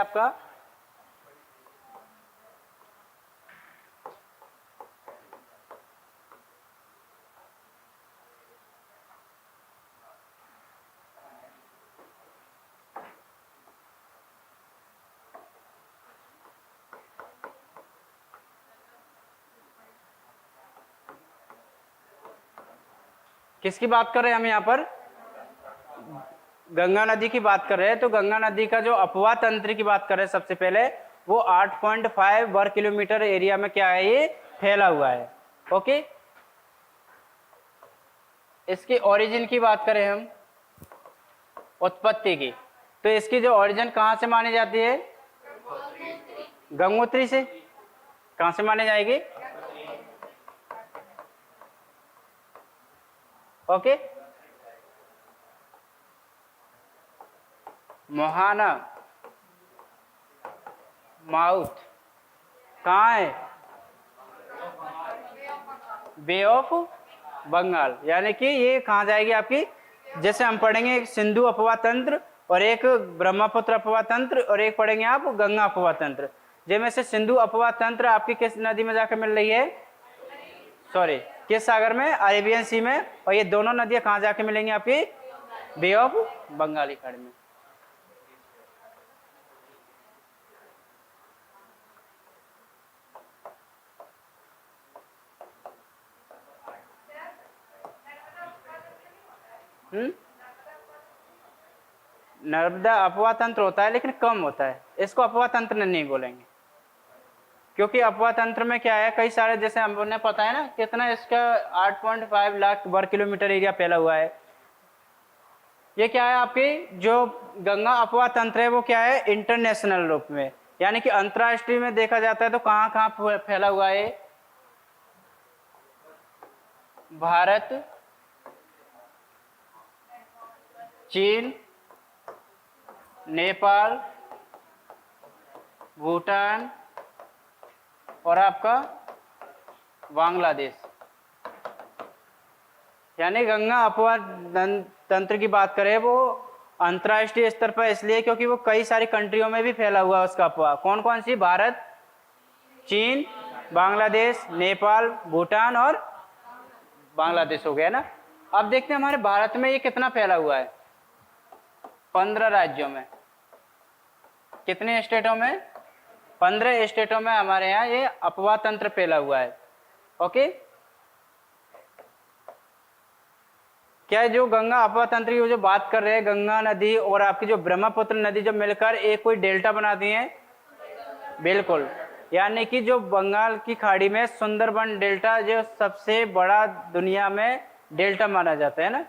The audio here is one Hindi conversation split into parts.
आपका? किसकी बात कर रहे हैं हम यहाँ पर? गंगा नदी की बात कर रहे हैं। तो गंगा नदी का जो अपवाह तंत्र की बात कर रहे हैं सबसे पहले, वो 8.5 वर्ग किलोमीटर एरिया में क्या है, ये फैला हुआ है। ओके, इसकी ओरिजिन की बात करें हम, उत्पत्ति की, तो इसकी जो ओरिजिन कहाँ से मानी जाती है? गंगोत्री से। कहाँ से मानी जाएगी? ओके, मोहाना माउथ कहाँ है? बे ऑफ बंगाल। यानी कि ये कहाँ जाएगी आपकी? जैसे हम पढ़ेंगे एक सिंधु अपवाह तंत्र और एक ब्रह्मपुत्र अपवाह तंत्र और एक पढ़ेंगे आप गंगा अपवाह तंत्र। जिनमें से सिंधु अपवाह तंत्र आपकी किस नदी में जाकर मिल रही है? सॉरी, किस सागर में? अरेबियन सी में। और ये दोनों नदियां कहाँ जाके मिलेंगी आपकी? बे ऑफ बंगाली खाड़ी में। नर्मदा अपवाह तंत्र होता है लेकिन कम होता है, इसको अपवाह तंत्र नहीं बोलेंगे, क्योंकि अपवाह तंत्र में क्या है, कई सारे, जैसे हमने पता है ना कितना इसका 8.5 लाख वर्ग किलोमीटर एरिया फैला हुआ है। ये क्या है आपकी जो गंगा अपवाह तंत्र है वो क्या है? इंटरनेशनल रूप में, यानी कि अंतरराष्ट्रीय में देखा जाता है तो कहाँ कहाँ फैला हुआ है? भारत, चीन, नेपाल, भूटान और आपका बांग्लादेश। यानी गंगा अपवाह तंत्र की बात करें वो अंतर्राष्ट्रीय स्तर पर इसलिए क्योंकि वो कई सारी कंट्रियों में भी फैला हुआ है उसका अपवाह। कौन कौन सी? भारत, चीन, बांग्लादेश, नेपाल, भूटान और बांग्लादेश हो गया ना। अब देखते हैं हमारे भारत में ये कितना फैला हुआ है। 15 राज्यों में। कितने स्टेटों में? 15 स्टेटों में हमारे यहाँ ये अपवाह तंत्र फैला हुआ है। ओके, क्या जो गंगा अपवाह तंत्र की जो बात कर रहे हैं, गंगा नदी और आपकी जो ब्रह्मपुत्र नदी जो मिलकर एक कोई डेल्टा बनाती हैं? बिल्कुल, यानी कि जो बंगाल की खाड़ी में सुंदरबन डेल्टा जो सबसे बड़ा दुनिया में डेल्टा माना जाता है ना।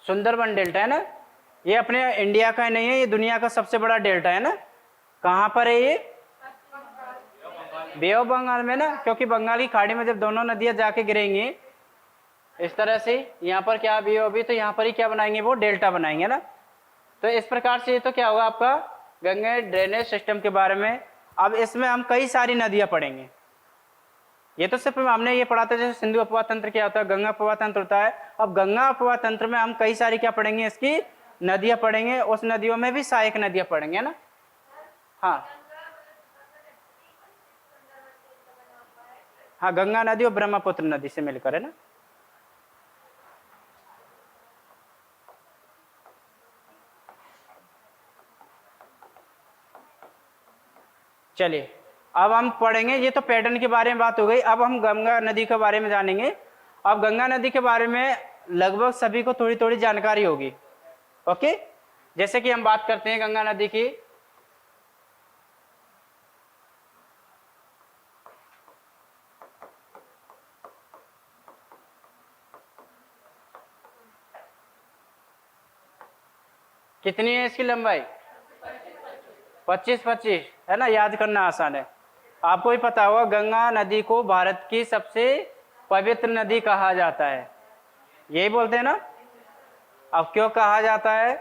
सुंदरबन डेल्टा है ना, ये अपने इंडिया का नहीं है, ये दुनिया का सबसे बड़ा डेल्टा है ना। कहाँ पर है ये? बे ऑफ बंगाल में ना, क्योंकि बंगाल की खाड़ी में जब दोनों नदियां जाके गिरेंगी इस तरह से, यहाँ पर क्या बे ऑफ, तो यहाँ पर ही क्या बनाएंगे? वो डेल्टा बनाएंगे ना। तो इस प्रकार से ये तो क्या होगा आपका गंगा ड्रेनेज सिस्टम के बारे में। अब इसमें हम कई सारी नदियां पढ़ेंगे। ये तो सिर्फ हमने ये पढ़ा था जैसे सिंधु अपवाह तंत्र क्या होता है, गंगा अपवाह तंत्र होता है। अब गंगा अपवाह तंत्र में हम कई सारी क्या पढ़ेंगे? इसकी नदियां पढ़ेंगे, उस नदियों में भी सहायक नदियां पढ़ेंगे ना। हाँ हाँ, गंगा नदी और ब्रह्मपुत्र नदी से मिलकर है ना। चलिए अब हम पढ़ेंगे, ये तो पैटर्न के बारे में बात हो गई। अब हम गंगा नदी के बारे में जानेंगे। अब गंगा नदी के बारे में लगभग सभी को थोड़ी थोड़ी जानकारी होगी। ओके, जैसे कि हम बात करते हैं गंगा नदी की, कितनी है इसकी लंबाई? 25 है ना, याद करना आसान है। आपको भी पता होगा गंगा नदी को भारत की सबसे पवित्र नदी कहा जाता है, यही बोलते हैं ना। अब क्यों कहा जाता है?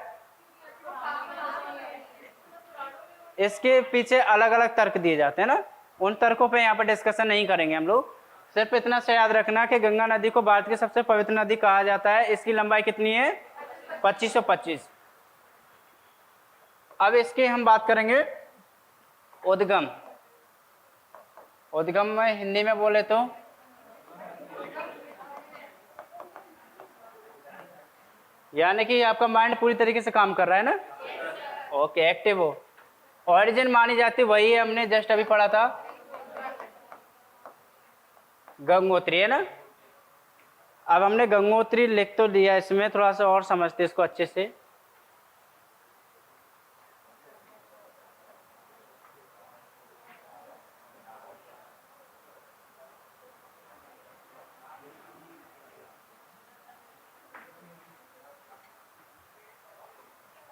इसके पीछे अलग अलग तर्क दिए जाते हैं ना, उन तर्कों पे यहाँ पर डिस्कशन नहीं करेंगे हम लोग। सिर्फ इतना से याद रखना कि गंगा नदी को भारत की सबसे पवित्र नदी कहा जाता है। इसकी लंबाई कितनी है? 2525। अब इसकी हम बात करेंगे उद्गम। उद्गम में हिंदी में बोले तो यानी कि आपका माइंड पूरी तरीके से काम कर रहा है ना, ओके, एक्टिव हो। ऑरिजिन मानी जाती वही है, हमने जस्ट अभी पढ़ा था, गंगोत्री है ना। अब हमने गंगोत्री लिख तो लिया, इसमें थोड़ा सा और समझते इसको अच्छे से।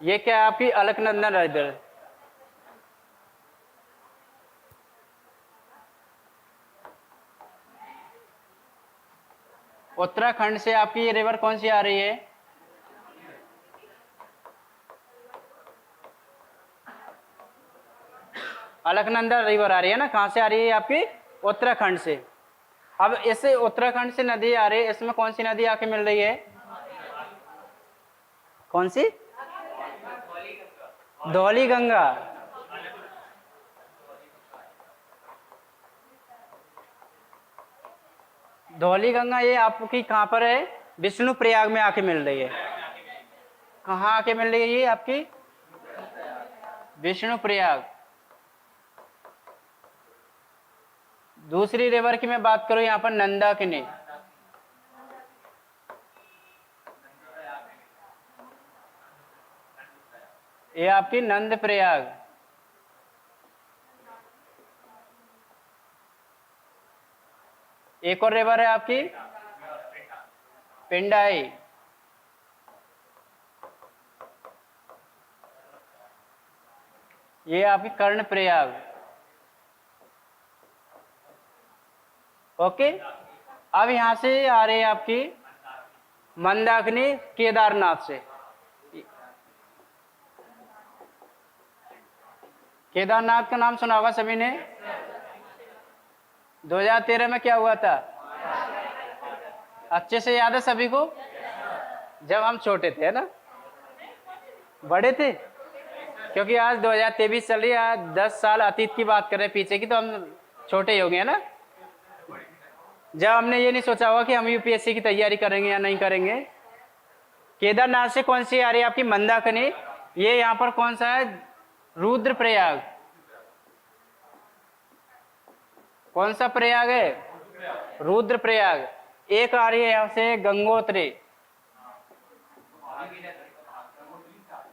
ये क्या है? आपकी अलकनंदा नदी। उत्तराखंड से आपकी ये रिवर कौन सी आ रही है? अलकनंदा रिवर आ रही है ना। कहाँ से आ रही है आपकी? उत्तराखंड से। अब इसे उत्तराखंड से नदी आ रही है, इसमें कौन सी नदी आके मिल रही है? कौन सी? धौली गंगा। धौली गंगा ये आपकी कहाँ पर है? विष्णु प्रयाग में आके मिल रही है। कहाँ आके मिल रही है ये आपकी? विष्णु प्रयाग। दूसरी रिवर की मैं बात करूं यहाँ पर नंदाकिनी। ये आपकी नंद प्रयाग। एक और रिवर है आपकी पिंडाई। ये आपकी कर्ण प्रयाग। ओके। अब यहां से आ रही है आपकी मंदाकिनी केदारनाथ से। केदारनाथ का नाम सुना होगा सभी ने। 2013 में क्या हुआ था? अच्छे से याद है सभी को? जब हम छोटे थे, है ना, बड़े थे, क्योंकि आज 2023 चल रही है, आज 10 साल अतीत की बात कर रहे हैं, पीछे की, तो हम छोटे ही हो गए ना। जब हमने ये नहीं सोचा होगा कि हम यूपीएससी की तैयारी करेंगे या नहीं करेंगे। केदारनाथ से कौन सी आ रही है आपकी? मंदाकिनी। ये यहाँ पर कौन सा है? रुद्रप्रयाग। कौन सा प्रयाग है? रुद्रप्रयाग। एक आ रही है यहां से गंगोत्री।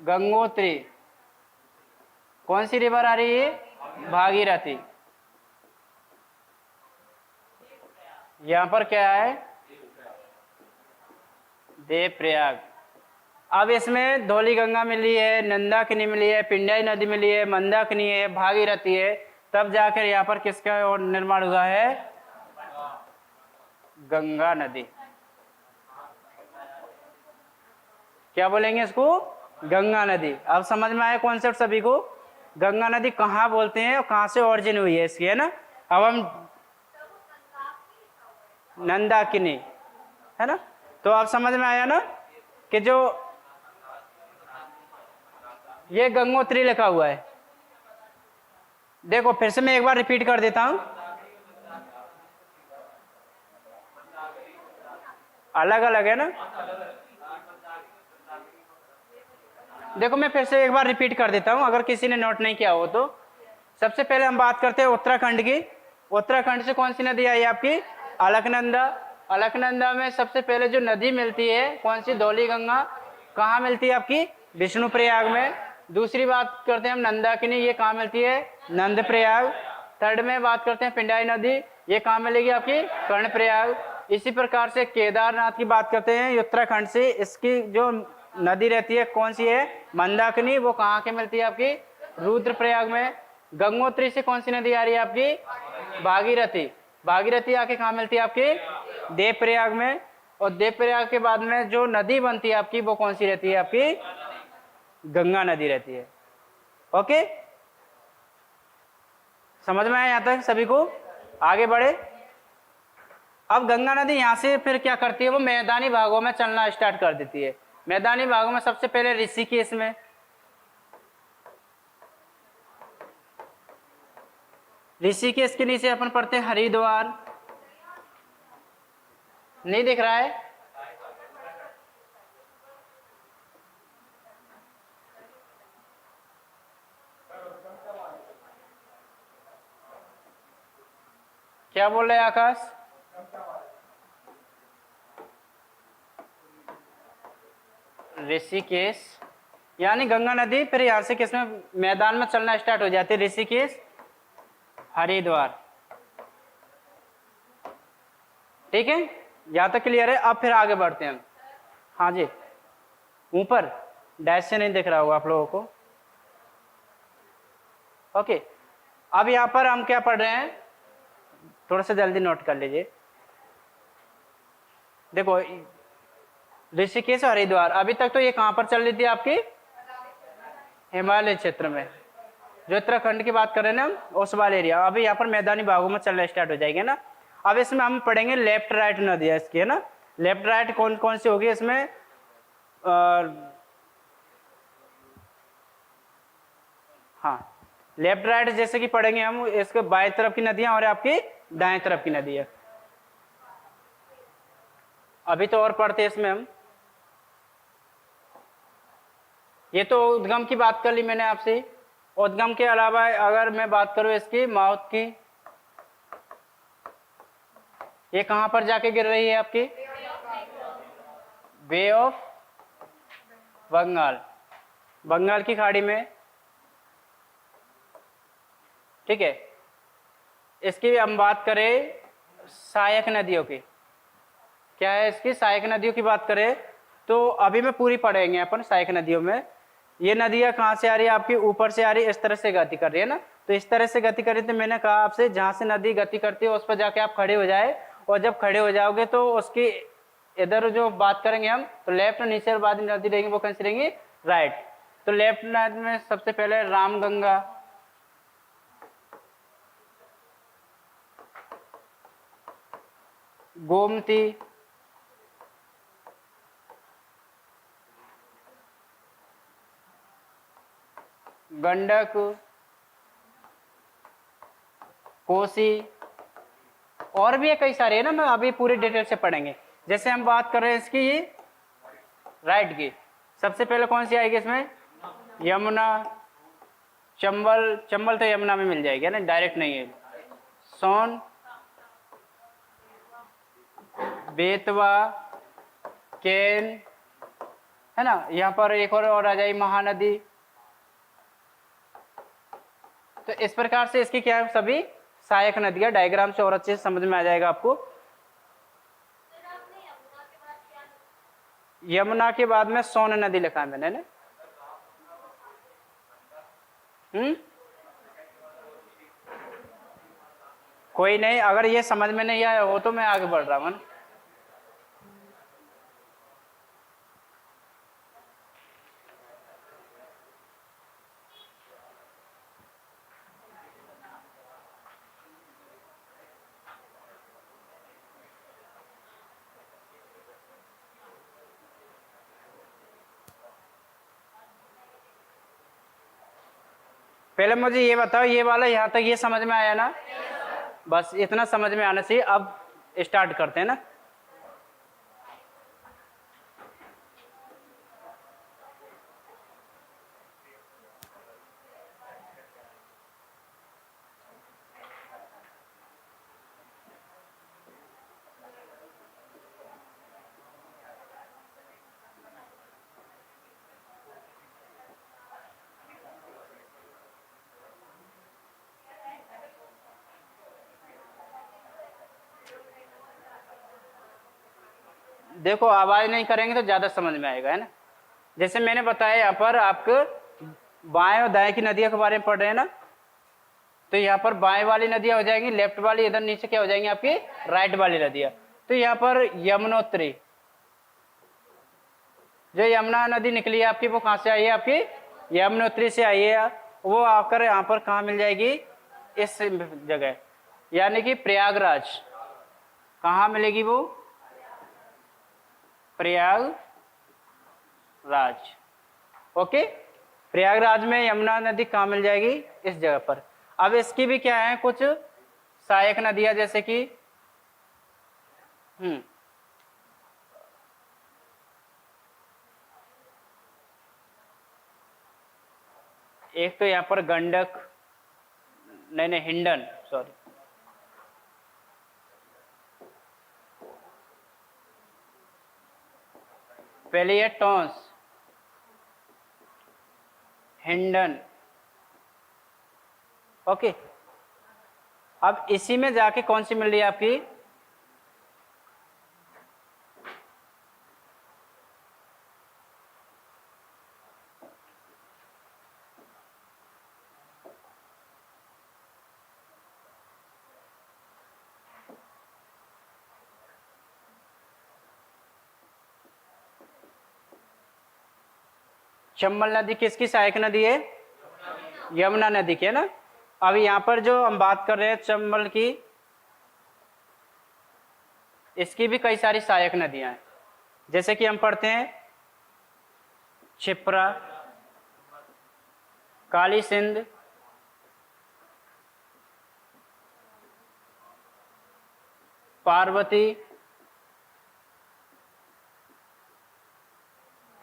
गंगोत्री। कौन सी रिवर आ रही है? भागीरथी। यहां पर क्या है? देवप्रयाग। अब इसमें धौली गंगा मिली है, नंदाकिनी मिली है, पिंडाई नदी मिली है, मंदाकिनी है, भागीरथी है, तब जाकर यहाँ पर किसका और निर्माण हुआ है? गंगा नदी। क्या बोलेंगे इसको? गंगा नदी। अब समझ में आया कॉन्सेप्ट सभी को? गंगा नदी कहाँ बोलते हैं और कहाँ से ओरिजिन हुई है इसकी, है ना। अब हम नंदाकिनी, है ना, तो अब समझ में आया ना कि जो ये गंगोत्री लिखा हुआ है, देखो फिर से मैं एक बार रिपीट कर देता हूं, अलग अलग है ना। देखो मैं फिर से एक बार रिपीट कर देता हूं, अगर किसी ने नोट नहीं किया हो तो। सबसे पहले हम बात करते हैं उत्तराखंड की। उत्तराखंड से कौन सी नदी आई आपकी? अलकनंदा। अलकनंदा में सबसे पहले जो नदी मिलती है कौन सी? धौली गंगा। कहाँ मिलती है आपकी? विष्णु प्रयाग में। दूसरी बात करते हैं हम नंदाकिनी, ये कहाँ मिलती है? नंद प्रयाग। थर्ड में बात करते हैं पिंडाई नदी, ये कहाँ मिलेगी आपकी? कर्ण प्रयाग। इसी प्रकार से केदारनाथ की बात करते हैं उत्तराखंड से, इसकी जो नदी रहती है कौन सी है? मंदाकिनी। वो कहाँ के मिलती है आपकी? रुद्रप्रयाग में। गंगोत्री से कौन सी नदी आ रही है आपकी? भागीरथी। भागीरथी आके कहाँ मिलती है आपकी? देवप्रयाग में। और देवप्रयाग के बाद में जो नदी बनती है आपकी वो कौन सी रहती है आपकी? गंगा नदी रहती है। ओके, समझ में आया यहाँ तक सभी को? आगे बढ़े। अब गंगा नदी यहाँ से फिर क्या करती है, वो मैदानी भागों में चलना स्टार्ट कर देती है। मैदानी भागों में सबसे पहले ऋषिकेश में, ऋषिकेश के नीचे अपन पढ़ते हैं हरिद्वार, नहीं दिख रहा है? क्या बोल रहे हैं आकाश? ऋषिकेश यानी गंगा नदी फिर यहाँ से किसमें मैदान में चलना स्टार्ट हो जाती है, ऋषिकेश हरिद्वार। ठीक है, यहाँ तक क्लियर है? अब फिर आगे बढ़ते हैं हम। हाँ जी, ऊपर डैश से नहीं दिख रहा होगा आप लोगों को। ओके, अब यहाँ पर हम क्या पढ़ रहे हैं, थोड़ा सा जल्दी नोट कर लीजिए। देखो ऋषिकेश और हरिद्वार, अभी तक तो ये कहाँ पर चल रही थी आपकी, हिमालय क्षेत्र में, जो उत्तराखंड की बात कर रहे हैं ना हम, उस वाले एरिया। अभी यहाँ पर मैदानी भागों में चलना स्टार्ट हो जाएंगे ना। अब इसमें हम पढ़ेंगे लेफ्ट राइट नदियाँ इसकी, है ना। लेफ्ट राइट कौन कौन सी होगी इसमें? हाँ, लेफ्ट राइट जैसे कि पढ़ेंगे हम, इसके बाएं तरफ की नदियां और आपकी दाएं तरफ की नदी है। अभी तो और पढ़ते हैं इसमें हम। ये तो उद्गम की बात कर ली मैंने आपसे। उद्गम के अलावा अगर मैं बात करूं इसकी माउथ की, ये कहां पर जाके गिर रही है आपकी? बे ऑफ बंगाल, बंगाल की खाड़ी में। ठीक है, इसकी हम बात करें सहायक नदियों की, क्या है इसकी, सहायक नदियों की बात करें तो अभी मैं पूरी पढ़ेंगे अपन सहायक नदियों में। ये नदियाँ कहाँ से आ रही है आपकी? ऊपर से आ रही है, इस तरह से गति कर रही है ना। तो इस तरह से गति कर रही थी, मैंने कहा आपसे जहाँ से नदी गति करती है उस पर जाके आप खड़े हो जाए, और जब खड़े हो जाओगे तो उसकी इधर जो बात करेंगे हम, तो लेफ्ट नीचे बाद नदी रहेंगी वो कौन सी रहेंगी? राइट। तो लेफ्ट नदी में सबसे पहले रामगंगा, गोमती, गंडक, कोसी, और भी है कई सारे, है ना। मैं अभी पूरी डिटेल से पढ़ेंगे। जैसे हम बात कर रहे हैं इसकी राइट की, सबसे पहले कौन सी आएगी इसमें? यमुना, चंबल, चंबल तो यमुना में मिल जाएगी ना, डायरेक्ट नहीं है। सोन, बेतवा, केन, है ना। यहाँ पर एक और आ जाएगी महानदी। तो इस प्रकार से इसकी क्या है, सभी सहायक नदियां। डायग्राम से और अच्छे से समझ में आ जाएगा आपको। यमुना के बाद में सोन नदी लिखा है मैंने ना। कोई नहीं, अगर ये समझ में नहीं आया हो तो मैं आगे बढ़ रहा हूँ ना। पहले मुझे ये बताओ, ये वाला यहाँ तक ये समझ में आया ना? बस इतना समझ में आना चाहिए। अब स्टार्ट करते हैं ना। देखो आवाज नहीं करेंगे तो ज्यादा समझ में आएगा, है ना। जैसे मैंने बताया यहाँ पर आपको बाएं और दाएं की नदियों के बारे में पढ़ रहे हैं ना। तो यहाँ पर बाएं वाली नदियां हो जाएंगी, लेफ्ट वाली इधर नीचे क्या हो जाएंगी आपकी? राइट वाली नदियां। तो यहाँ पर यमुनोत्री, जो यमुना नदी निकली है आपकी, वो कहाँ से आई है आपकी? यमुनोत्री से आई है। वो आकर यहाँ पर कहाँ मिल जाएगी? इस जगह, यानी कि प्रयागराज। कहाँ मिलेगी वो? प्रयागराज। ओके, प्रयागराज में यमुना नदी कहाँ मिल जाएगी? इस जगह पर। अब इसकी भी क्या है, कुछ सहायक नदियां, जैसे कि एक तो यहाँ पर गंडक, नहीं हिंडन, सॉरी, पहले ये टॉन्स, हिंडन। ओके, अब इसी में जाके कौन सी मिल रही है आपकी? चंबल नदी किसकी सहायक नदी है? यमुना नदी की, है ना। अब यहाँ पर जो हम बात कर रहे हैं चंबल की, इसकी भी कई सारी सहायक नदियां हैं, जैसे कि हम पढ़ते हैं क्षिप्रा, काली सिंध, पार्वती,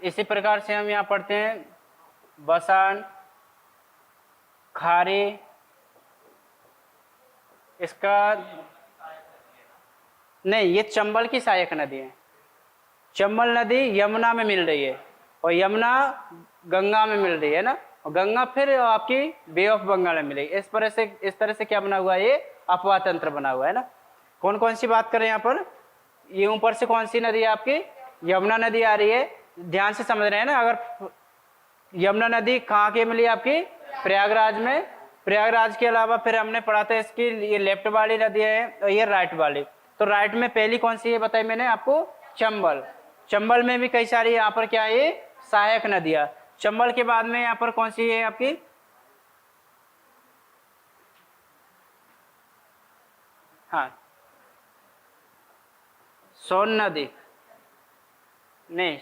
इसी प्रकार से हम यहाँ पढ़ते हैं बसान, खारे, इसका नहीं, ये चंबल की सहायक नदी है। चंबल नदी यमुना में मिल रही है और यमुना गंगा में मिल रही है ना, और गंगा फिर आपकी बे ऑफ बंगाल में मिलेगी। इस तरह से क्या बना हुआ है? ये अपवाह तंत्र बना हुआ है ना। कौन कौन सी बात करें यहाँ पर? ये ऊपर से कौन सी नदी है आपकी? यमुना नदी आ रही है, ध्यान से समझ रहे हैं ना। अगर यमुना नदी कहाँ के मिली आपकी? प्रयागराज में। प्रयागराज के अलावा फिर हमने पढ़ा था इसकी, ये लेफ्ट वाली नदी है और ये राइट वाली। तो राइट में पहली कौन सी है बताई मैंने आपको? चंबल। चंबल में भी कई सारी यहाँ पर क्या है, ये सहायक नदियां। चंबल के बाद में यहाँ पर कौन सी है आपकी? हाँ, सोन नदी नहीं,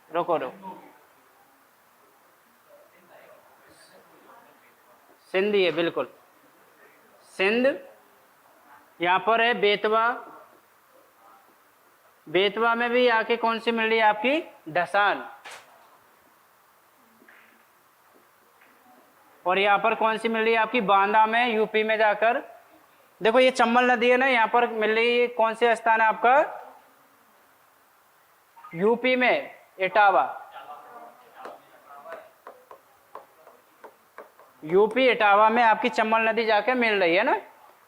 रुको रुको, सिंधी है बिल्कुल, सिंध। यहाँ पर है बेतवा, बेतवा में भी आके कौन सी मिल रही है आपकी? धसान। और यहाँ पर कौन सी मिल रही है आपकी? बांदा में, यूपी में जाकर। देखो ये चंबल नदी है ना, यहाँ पर मिल रही है, कौन से स्थान है आपका? यूपी में इटावा, यूपी इटावा में आपकी चंबल नदी जाकर मिल रही है ना।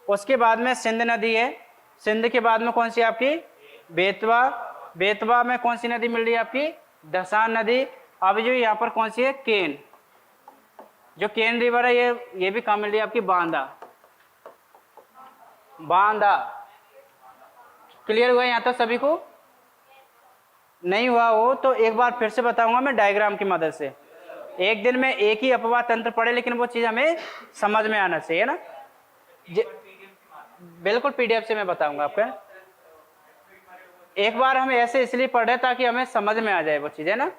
उसके बाद में सिंध नदी है, सिंध के बाद में कौन सी आपकी? बेतवा। बेतवा में कौन सी नदी मिल रही है आपकी? धसान नदी। अब जो यहाँ पर कौन सी है? केन। जो केन रिवर है ये भी कहाँ मिल रही है आपकी? बांदा। बांदा क्लियर हुआ यहाँ तक सभी को? नहीं हुआ हो तो एक बार फिर से बताऊंगा मैं डायग्राम की मदद से। एक दिन में एक ही अपवाह तंत्र पढ़े, लेकिन वो चीज हमें समझ में आना चाहिए ना। बिल्कुल पीडीएफ से मैं बताऊंगा आपको। एक बार हम ऐसे इसलिए पढ़े ताकि हमें समझ में आ जाए वो चीज, है ना।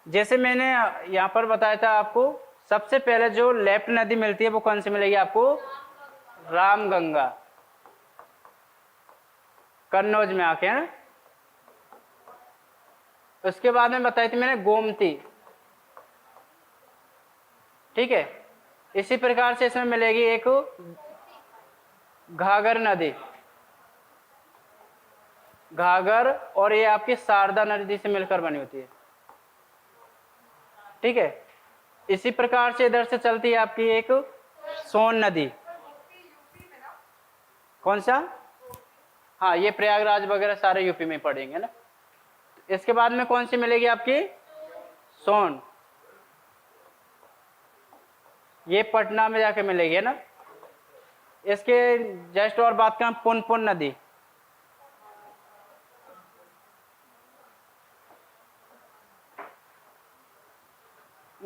जैसे मैंने यहाँ पर बताया था आपको, सबसे पहले जो लेफ्ट नदी मिलती है वो कौन सी मिलेगी आपको? रामगंगा, कन्नौज में आके, है ना। उसके बाद में बताई थी मैंने गोमती, ठीक है। इसी प्रकार से इसमें मिलेगी एक घाघर नदी, घाघर, और ये आपकी शारदा नदी से मिलकर बनी होती है, ठीक है। इसी प्रकार से इधर से चलती है आपकी एक सोन नदी। कौन सा? हाँ, ये प्रयागराज वगैरह सारे यूपी में पड़ेंगे ना। इसके बाद में कौन सी मिलेगी आपकी? सोन, ये पटना में जाके मिलेगी, है ना। इसके जस्ट और बात करें पुनपुन नदी,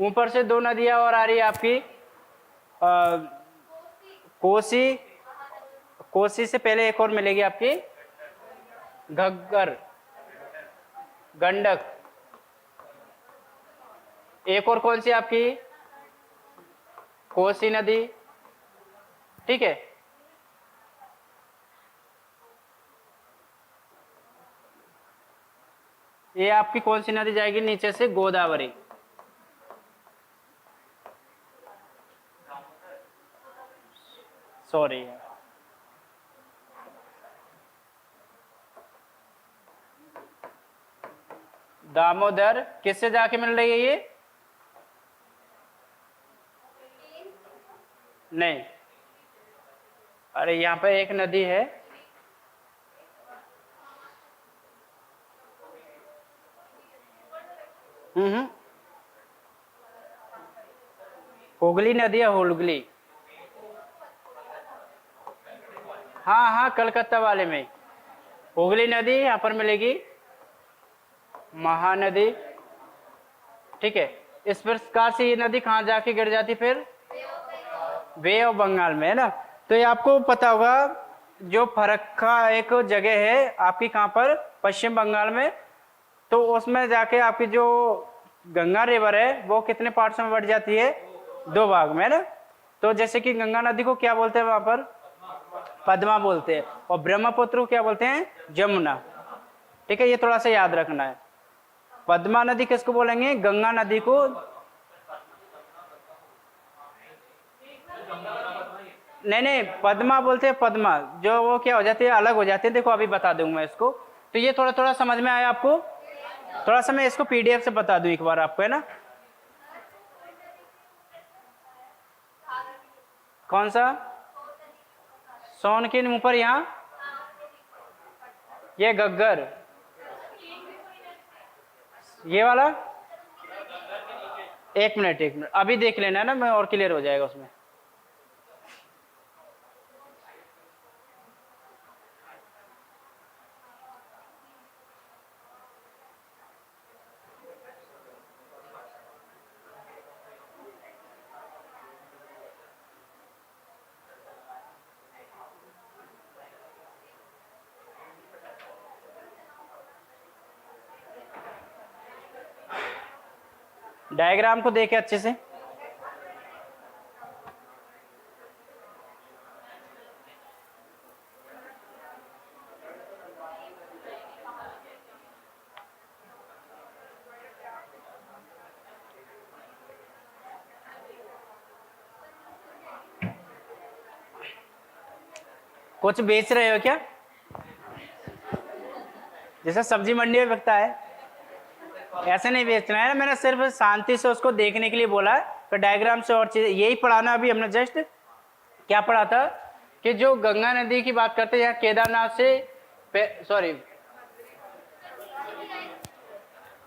ऊपर से दो नदियां और आ रही है आपकी, कोसी, कोसी से पहले एक और मिलेगी आपकी घग्गर, गंडक। एक और कौन सी आपकी, कोसी नदी, ठीक है। ये आपकी कौन सी नदी जाएगी नीचे से, गोदावरी। सॉरी, दामोदर किससे जाके मिल रही है ये, नहीं, अरे यहाँ पे एक नदी है, हुगली नदी है, हुगली। हाँ हाँ, कलकत्ता वाले में हुगली नदी यहाँ पर मिलेगी, महानदी, ठीक है। इस प्रकार से ये नदी कहाँ जाके गिर जाती फिर, बे ऑफ बंगाल में, है ना। तो ये आपको पता होगा, जो फरक्का एक जगह है आपकी कहाँ पर, पश्चिम बंगाल में, तो उसमें जाके आपकी जो गंगा रिवर है वो कितने पार्ट्स में बढ़ जाती है, दो भाग में, है ना। तो जैसे कि गंगा नदी को क्या बोलते हैं वहां पर, पद्मा बोलते हैं, और ब्रह्मपुत्र को क्या बोलते हैं, जमुना, ठीक है। ये थोड़ा सा याद रखना है। पद्मा नदी किसको बोलेंगे, गंगा नदी को, नहीं नहीं, पद्मा बोलते हैं, पद्मा जो वो क्या हो जाती है, अलग हो जाती है। देखो अभी बता दूंगा इसको, तो ये थोड़ा थोड़ा समझ में आया आपको, थोड़ा सा मैं इसको पीडीएफ से बता दूं एक बार आपको, है ना। कौन सा, सोन के ऊपर यहाँ, ये घग्गर, ये वाला, एक मिनट अभी देख लेना है ना, मैं और क्लियर हो जाएगा उसमें। डायग्राम को देखे अच्छे से, कुछ बेच रहे हो क्या, जैसे सब्जी मंडी में बिकता है, ऐसे नहीं बेचना है ना। मैंने सिर्फ शांति से उसको देखने के लिए बोला, तो डायग्राम से और चीज यही पढ़ाना। अभी हमने जस्ट क्या पढ़ा था कि जो गंगा नदी की बात करते हैं, यहाँ केदारनाथ से, सॉरी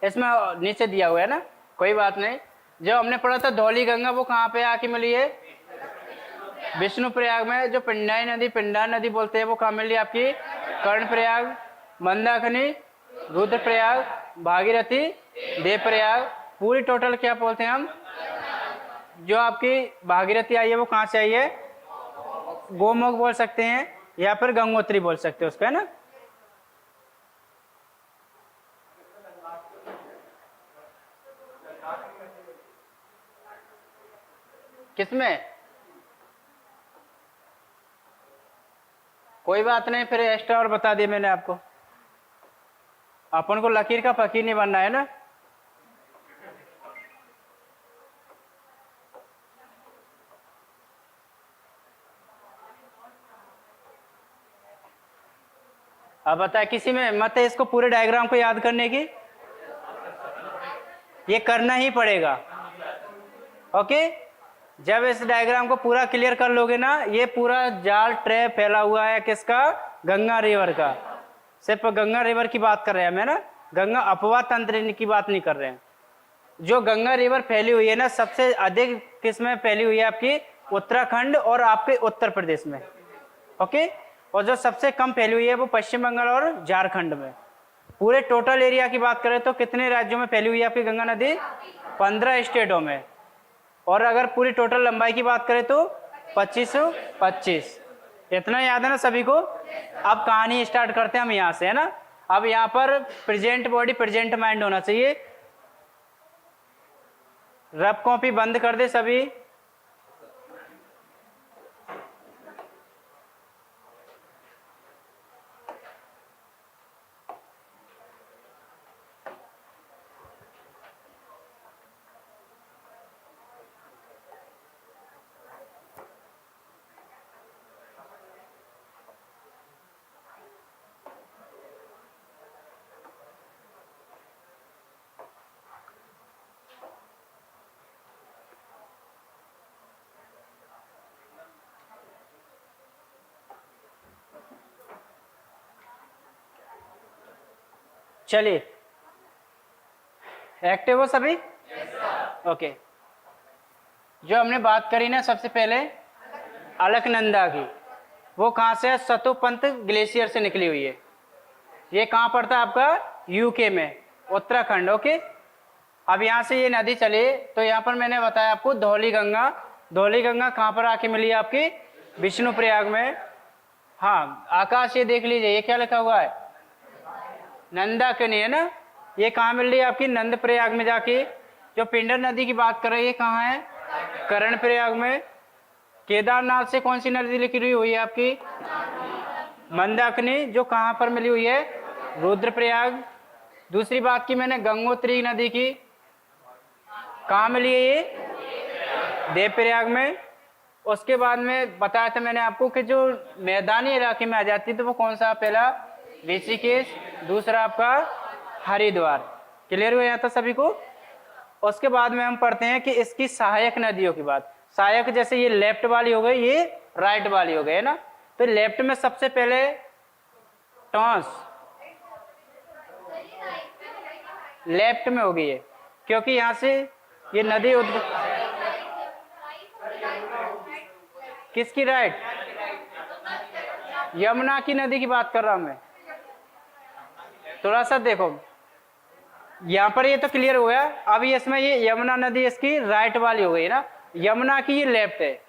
इसमें नीचे दिया हुआ है ना, कोई बात नहीं। जो हमने पढ़ा था धौली गंगा, वो कहाँ पे आके मिली है, विष्णु प्रयाग में। जो पिंडाई नदी, पिंडार नदी बोलते हैं, वो कहाँ मिली आपकी, कर्ण प्रयाग, मंदाकिनी, रुद्रप्रयाग, भागीरथी, देवप्रयाग। पूरी टोटल क्या बोलते हैं हम, जो आपकी भागीरथी आई है वो कहाँ से आई है, गोमुख बोल सकते हैं, या फिर गंगोत्री बोल सकते हैं उसको, है ना। किसमें, कोई बात नहीं, फिर एक्स्ट्रा और बता दिया मैंने आपको। अपन को लकीर का फकीर नहीं बनना है ना। अब बता, किसी में मत है इसको पूरे डायग्राम को याद करने की, ये करना ही पड़ेगा, ओके। जब इस डायग्राम को पूरा क्लियर कर लोगे ना, ये पूरा जाल ट्रैप फैला हुआ है किसका, गंगा रिवर का। सिर्फ गंगा रिवर की बात कर रहे हैं हम, है ना, गंगा अपवाह तंत्र की बात नहीं कर रहे हैं। जो गंगा रिवर फैली हुई है ना, सबसे अधिक किसमें फैली हुई है, आपकी उत्तराखंड और आपके उत्तर प्रदेश में, ओके। और जो सबसे कम फैली हुई है वो पश्चिम बंगाल और झारखंड में। पूरे टोटल एरिया की बात करें तो कितने राज्यों में फैली हुई है आपकी गंगा नदी, 15 स्टेटों में, और अगर पूरी टोटल लंबाई की बात करें तो 2525। इतना याद है ना सभी को। अब कहानी स्टार्ट करते हैं हम यहाँ से, है ना। अब यहाँ पर प्रेजेंट बॉडी प्रेजेंट माइंड होना चाहिए। रफ कॉपी बंद कर दे सभी। चलिए, एक्टिव हो सभी? ओके। जो हमने बात करी ना सबसे पहले अलकनंदा की, वो कहाँ से है? सतोपंत ग्लेशियर से निकली हुई है। ये कहाँ पड़ता है आपका? यूके में, उत्तराखंड। ओके। अब यहाँ से ये नदी चली तो यहाँ पर मैंने बताया आपको धौली गंगा। धौली गंगा कहाँ पर आके मिली आपकी? विष्णुप्रयाग में। हाँ, आकाश ये देख लीजिए, ये क्या लिखा हुआ है? नंदाकिनी, है ना। ये कहाँ मिल रही है आपकी? नंद प्रयाग में जाके। जो पिंडर नदी की बात कर रही है कहाँ है? करण प्रयाग में। केदारनाथ से कौन सी नदी निकली हुई है आपकी? मंदाकिनी, जो कहाँ पर मिली हुई है? रुद्रप्रयाग। दूसरी बात की मैंने गंगोत्री नदी की, कहाँ मिली है ये? देवप्रयाग में। उसके बाद में बताया था मैंने आपको कि जो मैदानी इलाके में आ जाती है तो वो कौन सा? पहला ऋषिकेश, दूसरा आपका हरिद्वार। क्लियर हुआ यहाँ तक सभी को? उसके बाद में हम पढ़ते हैं कि इसकी सहायक नदियों की बात। सहायक जैसे ये लेफ्ट वाली हो गई, ये राइट वाली हो गई, है ना। तो लेफ्ट में सबसे पहले टॉन्स, लेफ्ट में होगी ये, क्योंकि यहाँ से ये नदी किसकी? राइट, यमुना की नदी की बात कर रहा हूं मैं। थोड़ा सा देखो, यहाँ पर ये तो क्लियर हो गया। अब ये इसमें ये यमुना नदी इसकी राइट वाली हो गई ना, यमुना की ये लेफ्ट है।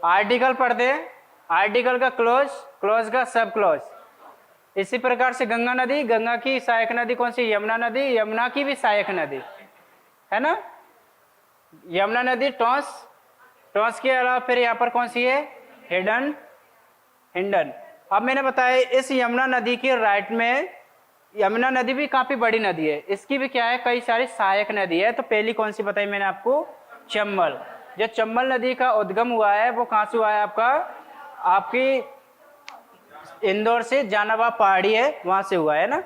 आर्टिकल पढ़ते हैं, आर्टिकल का क्लोज, क्लोज का सब क्लोज। इसी प्रकार से गंगा नदी, गंगा की सहायक नदी कौन सी? यमुना नदी, यमुना की भी सहायक नदी, है ना। यमुना नदी टॉन्स, टॉन्स के अलावा फिर यहाँ पर कौन सी है? हिडन, हिंडन। अब मैंने बताया इस यमुना नदी के राइट में, यमुना नदी भी काफी बड़ी नदी है, इसकी भी क्या है? कई सारी सहायक नदी है। तो पहली कौन सी बताई मैंने आपको? चंबल। जो चंबल नदी का उद्गम हुआ है वो कहाँ से हुआ है आपका? आपकी इंदौर से जानाबा पहाड़ी है, वहां से हुआ है ना।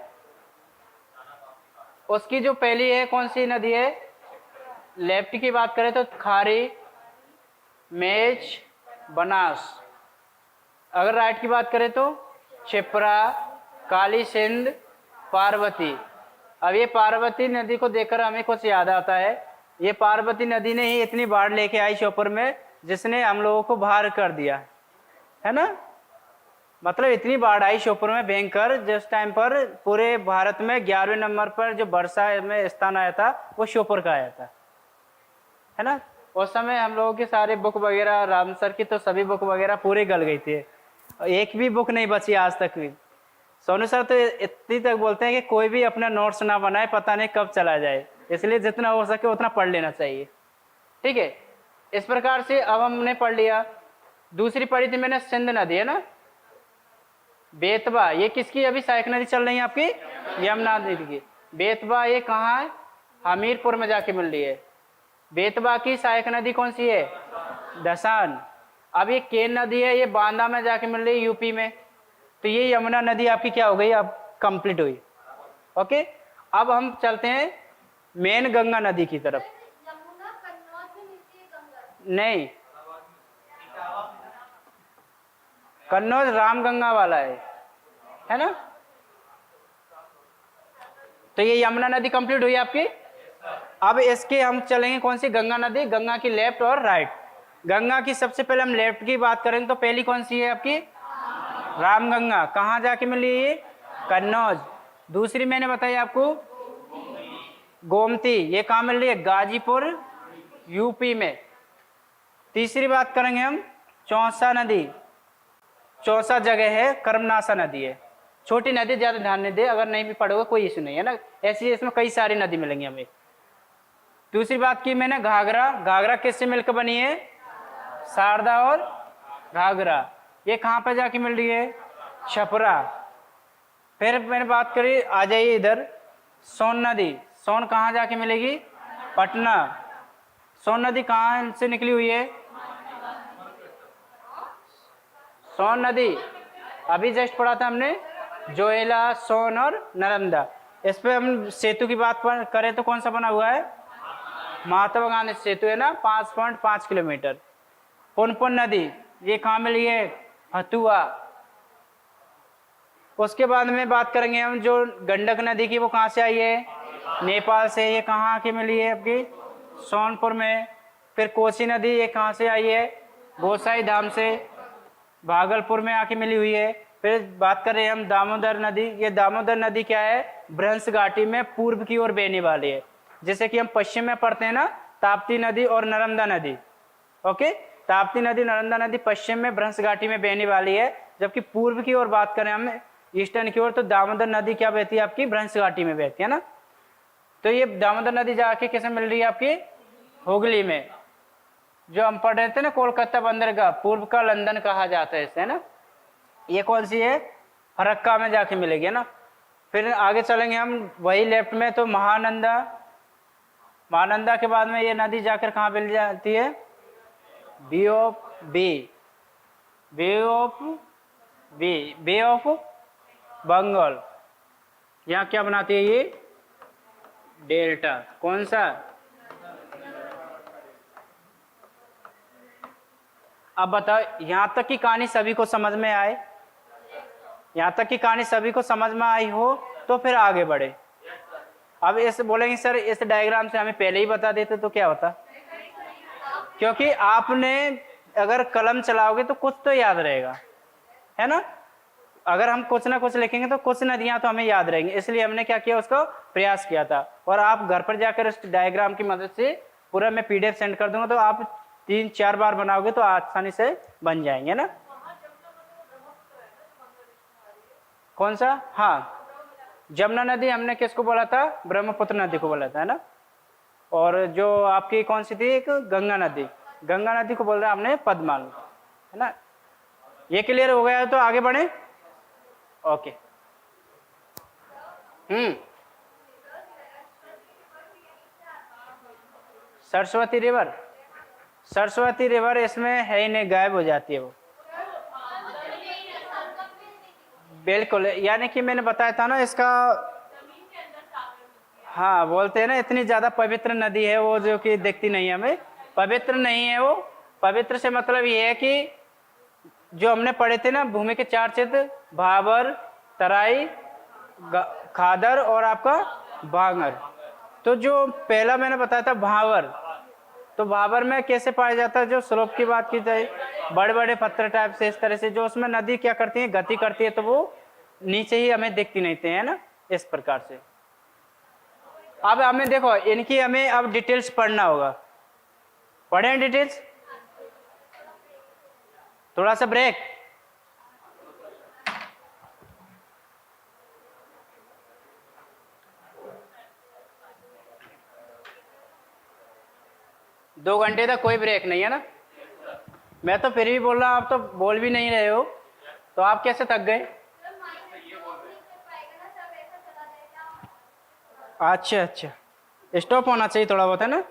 उसकी जो पहली है कौन सी नदी है? लेफ्ट की बात करें तो खारी, मेच, बनास। अगर राइट की बात करें तो क्षिप्रा, काली सिंध, पार्वती। अब ये पार्वती नदी को देखकर हमें कुछ याद आता है, ये पार्वती नदी ने ही इतनी बाढ़ लेके आई श्योपुर में, जिसने हम लोगों को बाहर कर दिया, है ना। मतलब इतनी बाढ़ आई श्योपुर में भयंकर, जिस टाइम पर पूरे भारत में 11वें नंबर पर जो वर्षा में स्थान आया था वो श्योपुर का आया था, है ना। उस समय हम लोगों की सारी बुक वगैरह, राम सर की तो सभी बुक वगैरह पूरी गल गई थी, एक भी बुक नहीं बची आज तक भी। सोनू सर तो इतनी तक बोलते हैं कि कोई भी अपना नोट्स ना बनाए, पता नहीं कब चला जाए, इसलिए जितना हो सके उतना पढ़ लेना चाहिए, ठीक है। इस प्रकार से अब हमने पढ़ लिया। दूसरी पढ़ी थी मैंने सिंध नदी, है ना। बेतवा, ये किसकी अभी सहायक नदी चल रही है आपकी? यमुना नदी की। बेतवा ये कहाँ है? हमीरपुर में जाके मिल रही है। बेतवा की सहायक नदी कौन सी है? दसान। अब ये केन नदी है, ये बांदा में जाके मिल रही है यूपी में। तो ये यमुना नदी आपकी क्या हो गई? अब कंप्लीट हुई। ओके, अब हम चलते हैं मेन गंगा नदी की तरफ। नहीं, कन्नौज रामगंगा वाला है ना। तो ये यमुना नदी कंप्लीट हुई आपकी। अब इसके हम चलेंगे कौन सी? गंगा नदी। गंगा की लेफ्ट और राइट। गंगा की सबसे पहले हम लेफ्ट की बात करेंगे तो पहली कौन सी है आपकी? रामगंगा। कहाँ जाके मिली है? कन्नौज। दूसरी मैंने बताई आपको गोमती, ये कहाँ मिल रही है? गाजीपुर यूपी में। तीसरी बात करेंगे हम चौसा नदी। चौसा जगह है, कर्मनाशा नदी है, छोटी नदी, ज्यादा ध्यान नहीं दे, अगर नहीं भी पढ़ोगे कोई इशू नहीं है ना, ऐसी इसमें कई सारी नदी मिलेंगी हमें। दूसरी बात की मैंने घाघरा, घाघरा किससे मिलकर बनी है? शारदा और घाघरा, ये कहाँ पे जाके मिल रही है? छपरा। फिर मैंने बात करी, आ जाइए इधर, सोन नदी, सोन कहाँ जाके मिलेगी? पटना। सोन नदी कहाँ से निकली हुई है? सोन नदी अभी जस्ट पढ़ा था हमने, जोहेला, सोन और नर्मदा। इस पे हम सेतु की बात करें तो कौन सा बना हुआ है? महात्मा गांधी सेतु है ना, 5.5 किलोमीटर। पुनपुन नदी, ये कहाँ मिली है? हथुआ। उसके बाद में बात करेंगे हम जो गंडक नदी की, वो कहाँ से आई है? नेपाल से। ये कहाँ आके मिली है आपकी? सोनपुर में। फिर कोसी नदी, ये कहाँ से आई है? गोसाई धाम से, भागलपुर में आके मिली हुई है। फिर बात करें हम दामोदर नदी, ये दामोदर नदी क्या है? भ्रंश घाटी में पूर्व की ओर बहने वाली है। जैसे कि हम पश्चिम में पढ़ते हैं ना, ताप्ती नदी और नर्मदा नदी। ओके, ताप्ती नदी, नर्मदा नदी पश्चिम में भ्रंश घाटी में बहने वाली है, जबकि पूर्व की ओर बात करें हम ईस्टर्न की ओर, तो दामोदर नदी क्या बहती है आपकी? भ्रंश घाटी में बहती है ना। तो ये दामोदर नदी जाके किसे मिल रही है आपकी? हुगली में। जो हम पढ़ रहे थे ना, कोलकाता बंदरगाह, पूर्व का लंदन कहा जाता है इसे ना, ये कौन सी है? फरक्का में जाके मिलेगी ना। फिर आगे चलेंगे हम, वही लेफ्ट में तो महानंदा, महानंदा के बाद में ये नदी जाकर कहाँ मिल जाती है? बे ऑफ बंगाल। यहाँ क्या बनाती है ये? डेल्टा। कौन सा? अब बताओ, यहां तक की कहानी सभी को समझ में आए? यहां तक की कहानी सभी को समझ में आई हो तो फिर आगे बढ़े। अब ऐसे बोलेंगे सर इस डायग्राम से हमें पहले ही बता देते तो क्या होता? क्योंकि आपने अगर कलम चलाओगे तो कुछ तो याद रहेगा, है ना। अगर हम कुछ ना कुछ लिखेंगे तो कुछ नदियां तो हमें याद रहेंगी, इसलिए हमने क्या किया, उसको प्रयास किया था। और आप घर पर जाकर इस डायग्राम की मदद से पूरा मैं पीडीएफ सेंड कर दूंगा, तो आप 3-4 बार बनाओगे तो आसानी से बन जाएंगे ना। कौन सा? हाँ, जमुना नदी हमने किसको बोला था? ब्रह्मपुत्र नदी को बोला था, है ना। और जो आपकी कौन सी थी? एक गंगा नदी, गंगा नदी को बोल रहा है हमने पद्मालु, है ना। ये क्लियर हो गया है तो आगे बढ़े। Okay. Saraswati river, Saraswati river इसमें है ही नहीं, गायब हो जाती है वो। बिल्कुल, यानी कि मैंने बताया था ना इसका, हाँ बोलते हैं ना इतनी ज्यादा पवित्र नदी है वो, जो कि दिखती नहीं है हमें, पवित्र नहीं है वो। पवित्र से मतलब ये है कि जो हमने पढ़े थे ना, भूमि के 4 क्षेत्र, भाबर, तराई, खादर और आपका भांगर। तो जो पहला मैंने बताया था भावर, तो भाबर में कैसे पाया जाता है? जो स्लोप की बात की जाए, बड़े बड़े पत्थर टाइप से, इस तरह से जो उसमें नदी क्या करती है, गति करती है, तो वो नीचे ही हमें दिखती नहीं थे, है ना, इस प्रकार से। अब हमें देखो, इनकी हमें अब डिटेल्स पढ़ना होगा। पढ़ें डिटेल्स? थोड़ा सा ब्रेक। दो घंटे तक कोई ब्रेक नहीं है ना। मैं तो फिर भी बोल रहा हूँ, आप तो बोल भी नहीं रहे हो, तो आप कैसे थक गए? अच्छा अच्छा, स्टॉप होना चाहिए थोड़ा बहुत, है ना।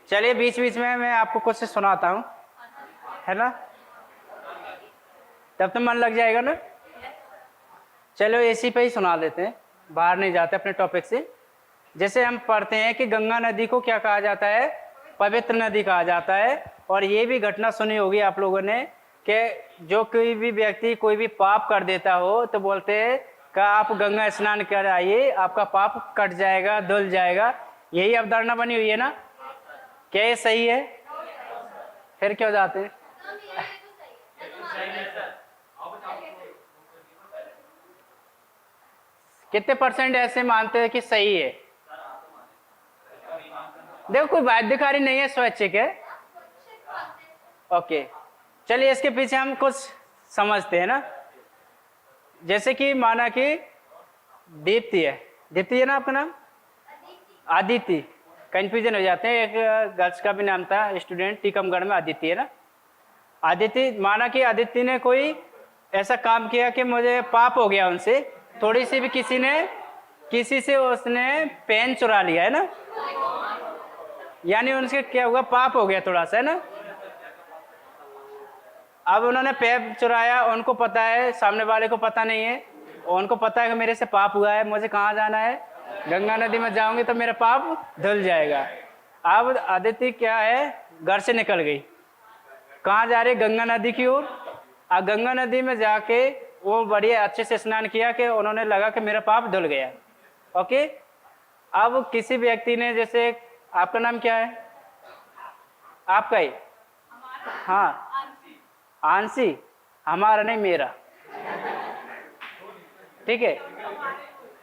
चलिए बीच बीच में मैं आपको कुछ सुनाता हूँ, है ना, तब तो मन लग जाएगा ना। चलो इसी पे ही सुना देते हैं, बाहर नहीं जाते अपने टॉपिक से। जैसे हम पढ़ते हैं कि गंगा नदी को क्या कहा जाता है? पवित्र नदी कहा जाता है। और ये भी घटना सुनी होगी आप लोगों ने कि जो कोई भी व्यक्ति कोई भी पाप कर देता हो तो बोलते हैं कि आप गंगा स्नान कर आइए, आपका पाप कट जाएगा, धुल जाएगा। यही अवधारणा बनी हुई है ना। क्या ये सही है? फिर क्यों जाते हैं? कितने % ऐसे मानते हैं कि सही है? देखो कोई बाध्यकारी नहीं है, स्वैच्छिक है। ओके, चलिए इसके पीछे हम कुछ समझते हैं ना। जैसे कि माना कि दीप्ति है, दीप्ति है ना आपका नाम, आदित्य, कंफ्यूजन हो जाते हैं, एक गर्ल्स का भी नाम था स्टूडेंट टीकमगढ़ में, आदित्य है ना। आदित्य, माना कि आदित्य ने कोई ऐसा काम किया कि मुझे पाप हो गया उनसे, थोड़ी सी भी किसी से उसने पेन चुरा लिया है ना, यानी उनसे क्या हुआ, पाप हो गया थोड़ा सा, है ना। अब उन्होंने पेन चुराया, उनको पता है, सामने वाले को पता नहीं है, उनको पता है कि मेरे से पाप हुआ है, मुझे कहाँ जाना है, गंगा नदी में जाऊंगी तो मेरा पाप धुल जाएगा। अब आदित्य क्या है, घर से निकल गई, कहाँ जा रही, गंगा नदी की ओर। अब गंगा नदी में जाके वो बढ़िया अच्छे से स्नान किया कि उन्होंने लगा कि मेरा पाप धुल गया। ओके, अब किसी व्यक्ति ने, जैसे आपका नाम क्या है, आपका ही, हाँ आंसी, हमारा नहीं मेरा, ठीक है।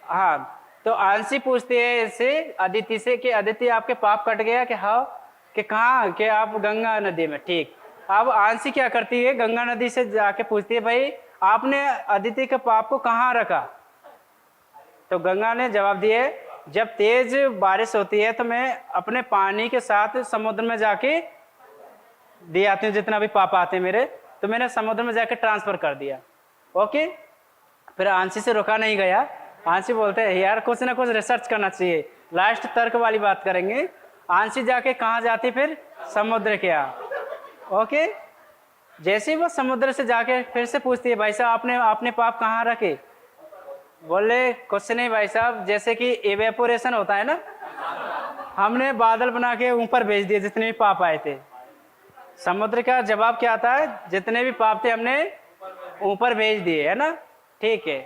हाँ, तो आंसी पूछती है इससे, अदिति से, कि अदिति आपके पाप कट गया कि हाँ, कि कहाँ, कि आप गंगा नदी में, ठीक। अब आंसी क्या करती है, गंगा नदी से जाके पूछती है, भाई आपने अदिति के पाप को कहाँ रखा। तो गंगा ने जवाब दिया, जब तेज बारिश होती है तो मैं अपने पानी के साथ समुद्र में जाके दे आती हूँ, जितना भी पाप आते हैं मेरे, तो मैंने समुद्र में जाके ट्रांसफर कर दिया। ओके, फिर आंसी से रोका नहीं गया, आंसी बोलते हैं यार कुछ ना कुछ रिसर्च करना चाहिए, लास्ट तर्क वाली बात करेंगे। आंसी जाके कहाँ जाती, फिर समुद्र के यहाँ। ओके, जैसे ही वो समुद्र से जाके फिर से पूछती है, भाई साहब आपने पाप कहाँ रखे। बोले कुछ नहीं भाई साहब, जैसे कि एवेपोरेशन होता है ना, हमने बादल बना के ऊपर भेज दिए जितने भी पाप आए थे। समुद्र का जवाब क्या आता है, जितने भी पाप थे हमने ऊपर भेज दिए, है ना, ठीक है।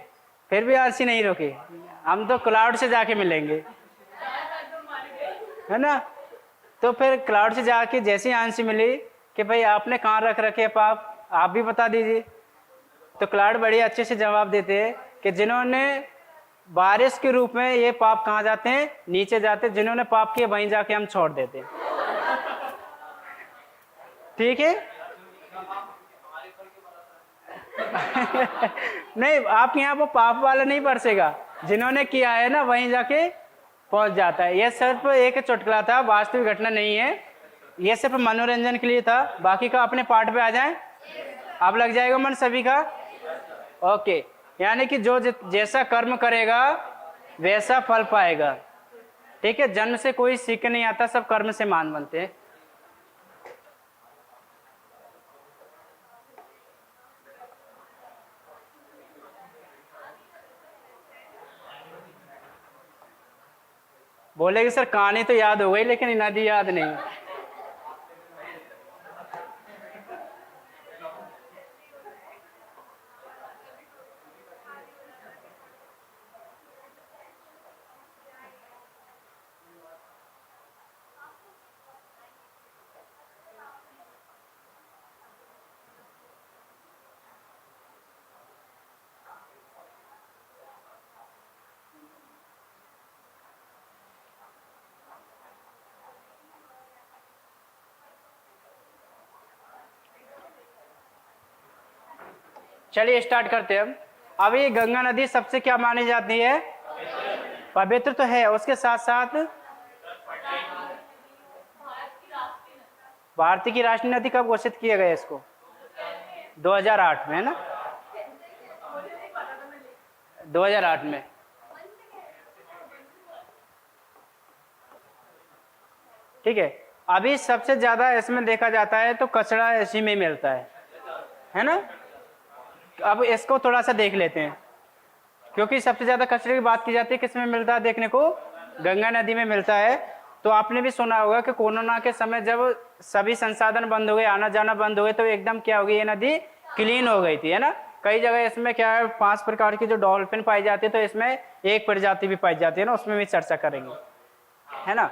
फिर भी आंसी नहीं रोकी, हम तो क्लाउड से जाके मिलेंगे, है ना। तो फिर क्लाउड से जाके जैसी आंसी मिली कि भाई आपने कहाँ रख रखे पाप, आप भी बता दीजिए। तो क्लाउड बड़ी अच्छे से जवाब देते हैं कि जिन्होंने बारिश के रूप में ये पाप कहाँ जाते हैं, नीचे जाते हैं, जिन्होंने पाप किए वहीं जाके हम छोड़ देते हैं, ठीक है। नहीं, आप यहाँ वो पाप वाला नहीं बरसेगा, जिन्होंने किया है ना वहीं जाके पहुंच जाता है। यह सिर्फ एक चुटकुला था, वास्तविक घटना नहीं है, यह सिर्फ मनोरंजन के लिए था। बाकी का अपने पार्ट पे आ जाएं, अब लग जाएगा मन सभी का। ओके, यानी कि जो जैसा कर्म करेगा वैसा फल पाएगा, ठीक है। जन्म से कोई सीख नहीं आता, सब कर्म से मान बनते हैं। बोलेगी सर कहानी तो याद हो गई लेकिन नदी याद नहीं। चलिए स्टार्ट करते हैं हम। अब ये गंगा नदी सबसे क्या मानी जाती है, पवित्र तो है, उसके साथ साथ भारत की राष्ट्रीय नदी कब घोषित किया गया इसको, 2008 में, है ना, 2008 में। ठीक है, अभी सबसे ज्यादा इसमें देखा जाता है तो कचरा इसी में मिलता है ना। अब इसको थोड़ा सा देख लेते हैं, क्योंकि सबसे ज्यादा कचरे की बात की जाती है, किसमें मिलता है देखने को, गंगा नदी में मिलता है। तो आपने भी सुना होगा कि कोरोना के समय जब सभी संसाधन बंद हो गए, आना जाना बंद हो गए, तो एकदम क्या हो गई, ये नदी क्लीन हो गई थी, है ना। कई जगह इसमें क्या है, 5 प्रकार की जो डॉल्फिन पाई जाती है, तो इसमें एक प्रजाति भी पाई जाती है ना, उसमें भी चर्चा करेंगे, है ना।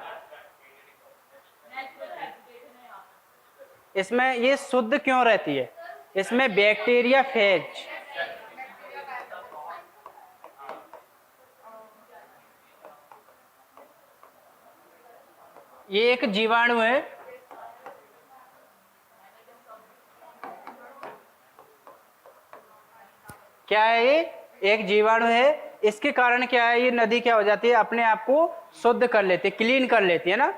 इसमें ये शुद्ध क्यों रहती है, इसमें बैक्टीरिया फेज, ये एक जीवाणु है, क्या है ये? एक जीवाणु है। इसके कारण क्या है, ये नदी क्या हो जाती है, अपने आप को शुद्ध कर लेती है, क्लीन कर लेती है ना।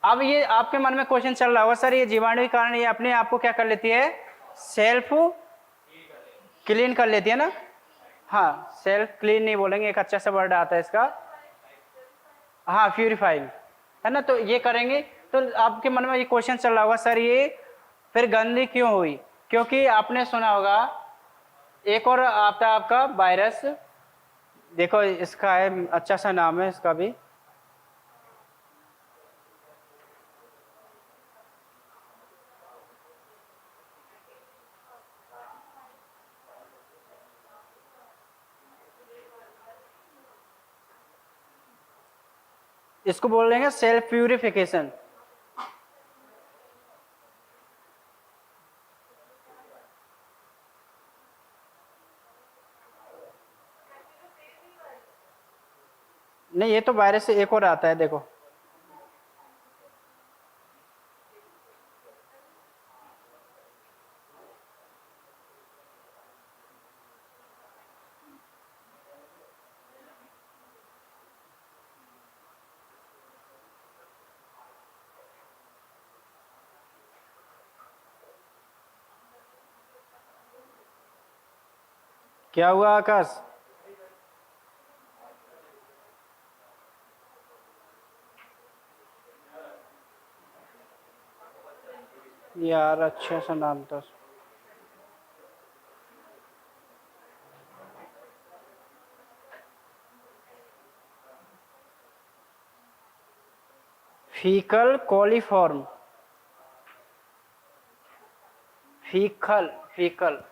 अब ये आपके मन में क्वेश्चन चल रहा होगा, सर ये जीवाणु के कारण ये अपने आप को क्या कर लेती है, सेल्फ क्लीन कर लेती है ना। हाँ, सेल्फ क्लीन नहीं बोलेंगे, एक अच्छा सा वर्ड आता है इसका, हाँ प्यूरिफाइंग, है ना। तो ये करेंगे तो आपके मन में ये क्वेश्चन चल रहा होगा, सर ये फिर गंदी क्यों हुई? क्योंकि आपने सुना होगा एक और आता है आपका वायरस, देखो इसका है अच्छा सा नाम है इसका भी, इसको बोल रहे हैं सेल्फ प्यूरिफिकेशन। नहीं, ये तो वायरस से एक और आता है, देखो क्या हुआ आकाश? यार अच्छा सा नाम था। फीकल कोलीफॉर्म, फीकल फीकल,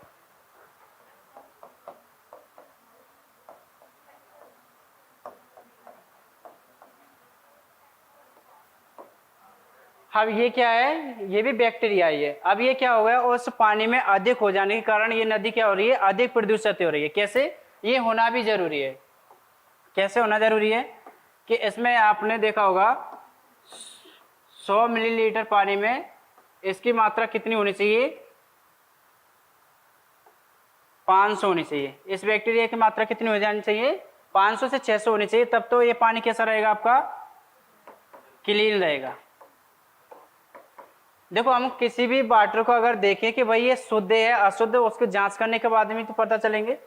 अब ये क्या है, ये भी बैक्टीरिया ही है। अब ये क्या हो गया, उस पानी में अधिक हो जाने के कारण ये नदी क्या हो रही है, अधिक प्रदूषित हो रही है। कैसे? ये होना भी जरूरी है। कैसे होना जरूरी है कि इसमें आपने देखा होगा 100 मिलीलीटर पानी में इसकी मात्रा कितनी होनी चाहिए, 500 होनी चाहिए। इस बैक्टीरिया की मात्रा कितनी हो जानी चाहिए, 500 से 600 होनी चाहिए, तब तो ये पानी कैसा रहेगा आपका, क्लीन रहेगा। देखो हम किसी भी वाटर को अगर देखें कि भाई ये शुद्ध है अशुद्ध, उसको जांच करने के बाद में तो पता चलेंगे।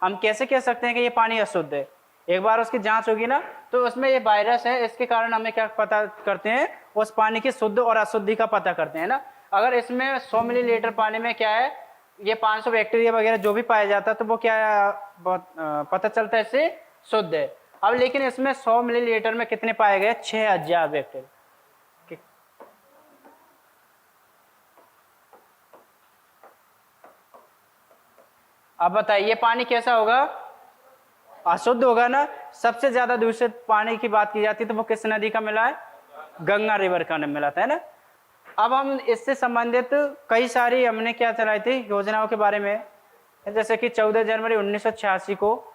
हम कैसे कह सकते हैं कि ये पानी अशुद्ध है? एक बार उसकी जांच होगी ना, तो उसमें ये वायरस है, इसके कारण हमें क्या पता करते हैं, उस पानी की शुद्ध और अशुद्धि का पता करते हैं ना। अगर इसमें 100 मिलीलीटर पानी में क्या है, ये 500 बैक्टीरिया वगैरह जो भी पाया जाता है, तो वो क्या पता चलता है इससे शुद्ध है। अब लेकिन इसमें 100 मिलीलीटर में कितने पाए गए, 6000 बैक्टीरिया। अब बताइए ये पानी कैसा होगा, अशुद्ध होगा ना। सबसे ज्यादा दूषित पानी की बात की जाती है तो वो किस नदी का मिला है, गंगा रिवर का मिला था, है ना। अब हम इससे संबंधित कई सारी हमने क्या चलाई थी योजनाओं के बारे में, जैसे कि 14 जनवरी 1986 को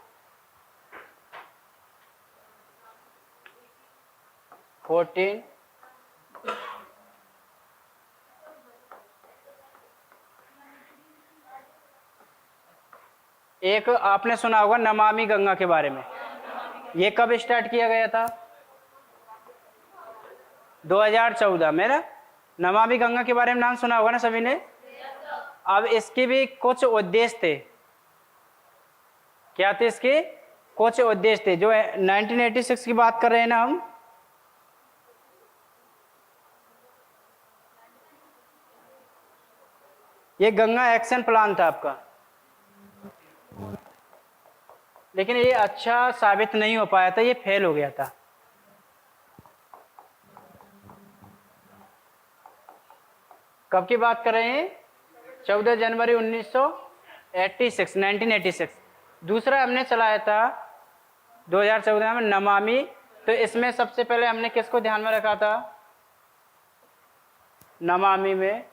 एक आपने सुना होगा नमामि गंगा के बारे में। ये कब स्टार्ट किया गया था, 2014 में ना। नमामि गंगा के बारे में नाम सुना होगा ना सभी ने। अब इसके भी कुछ उद्देश्य थे। क्या थे इसके कुछ उद्देश्य थे, जो 1986 की बात कर रहे हैं ना हम। ये गंगा एक्शन प्लान था आपका, लेकिन ये अच्छा साबित नहीं हो पाया था, ये फेल हो गया था। कब की बात कर रहे हैं, 14 जनवरी 1986। दूसरा हमने चलाया था 2014 में नमामि। तो इसमें सबसे पहले हमने किसको ध्यान में रखा था, नमामि में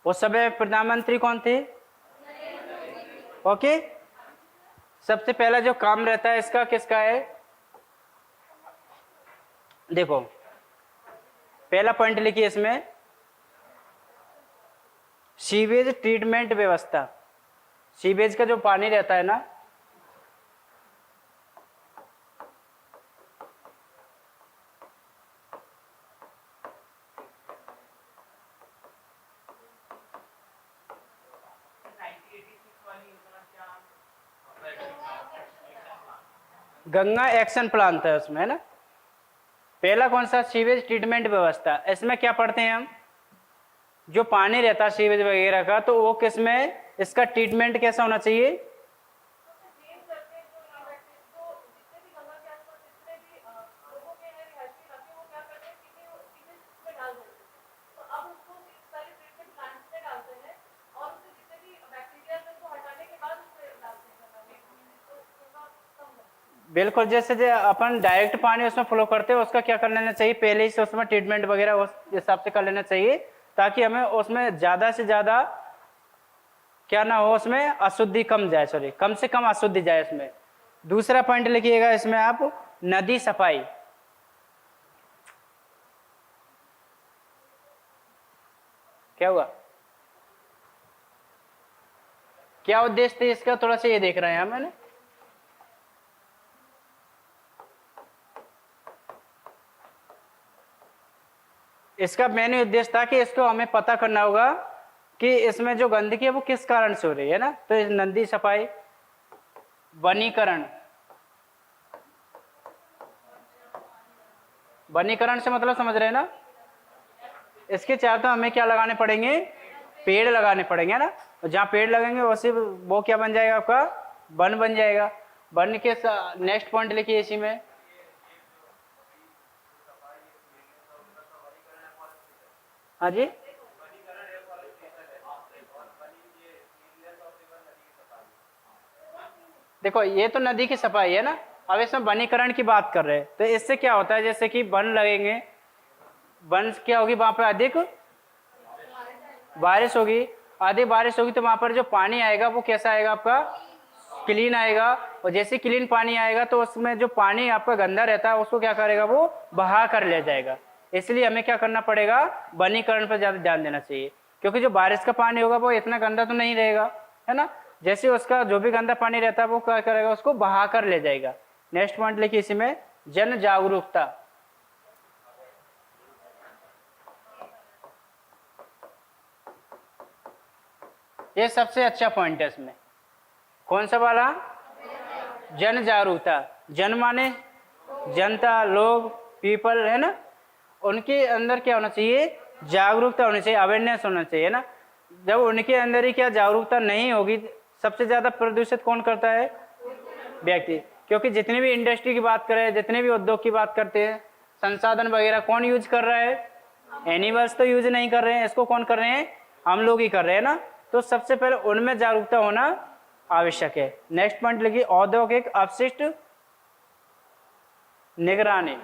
उस समय प्रधानमंत्री कौन थे, ओके, सबसे पहला जो काम रहता है इसका किसका है, देखो पहला पॉइंट लिखिए इसमें, सीवेज ट्रीटमेंट व्यवस्था। सीवेज का जो पानी रहता है ना, गंगा एक्शन प्लान था उसमें, है ना। पहला कौन सा, सीवेज ट्रीटमेंट व्यवस्था। इसमें क्या पढ़ते हैं हम, जो पानी रहता है सीवेज वगैरह का, तो वो किसमें, इसका ट्रीटमेंट कैसा होना चाहिए, बिल्कुल। जैसे जो अपन डायरेक्ट पानी उसमें फ्लो करते हैं, उसका क्या कर लेना चाहिए, पहले ही से उसमें ट्रीटमेंट वगैरह उस हिसाब से कर लेना चाहिए, ताकि हमें उसमें ज़्यादा से ज़्यादा क्या ना हो, उसमें अशुद्धि कम जाए, सॉरी कम से कम अशुद्धि जाए उसमें। दूसरा पॉइंट लिखिएगा इसमें आप, नदी सफाई। क्या हुआ, क्या उद्देश्य थे इसका, थोड़ा सा ये देख रहे हैं मैंने, इसका मेन उद्देश्य था कि इसको हमें पता करना होगा कि इसमें जो गंदगी है वो किस कारण से हो रही है ना। तो इस नदी सफाई, वनीकरण, वनीकरण से मतलब समझ रहे हैं ना, इसके चार तो हमें क्या लगाने पड़ेंगे, पेड़ लगाने पड़ेंगे ना। जहाँ पेड़ लगेंगे वैसे वो क्या बन जाएगा, आपका वन बन जाएगा। वन के नेक्स्ट पॉइंट लिखिए इसी में, हाँ जी, देखो ये तो नदी की सफाई है ना, अब इसमें वनीकरण की बात कर रहे हैं। तो इससे क्या होता है, जैसे कि वन लगेंगे, वन क्या होगी, वहां पर अधिक बारिश होगी, अधिक बारिश होगी तो वहां पर जो पानी आएगा वो कैसा आएगा, आपका क्लीन आएगा। और जैसे क्लीन पानी आएगा तो उसमें जो पानी आपका गंदा रहता है उसको क्या करेगा, वो बहा कर ले जाएगा। इसलिए हमें क्या करना पड़ेगा, वनीकरण पर ज्यादा ध्यान देना चाहिए, क्योंकि जो बारिश का पानी होगा वो इतना गंदा तो नहीं रहेगा, है ना। जैसे उसका जो भी गंदा पानी रहता है वो क्या करेगा, उसको बहा कर ले जाएगा। नेक्स्ट पॉइंट लिखिए इसी में, जन जागरूकता। ये सबसे अच्छा पॉइंट है इसमें, कौन सा वाला, जन जागरूकता। जन माने जनता, लोग, पीपल, है ना। उनके अंदर क्या होना चाहिए, जागरूकता होनी चाहिए, अवेयरनेस होना चाहिए ना। जब उनके अंदर ही क्या जागरूकता नहीं होगी, सबसे ज्यादा प्रदूषित कौन करता है, व्यक्ति। क्योंकि जितनी भी इंडस्ट्री की बात करें, जितने भी उद्योग की बात करते हैं, संसाधन वगैरह कौन यूज कर रहा है, एनिमल्स तो यूज नहीं कर रहे हैं, इसको कौन कर रहे हैं, हम लोग ही कर रहे हैं ना। तो सबसे पहले उनमें जागरूकता होना आवश्यक है। नेक्स्ट पॉइंट लिखिए, औद्योगिक अपशिष्ट निगरानी।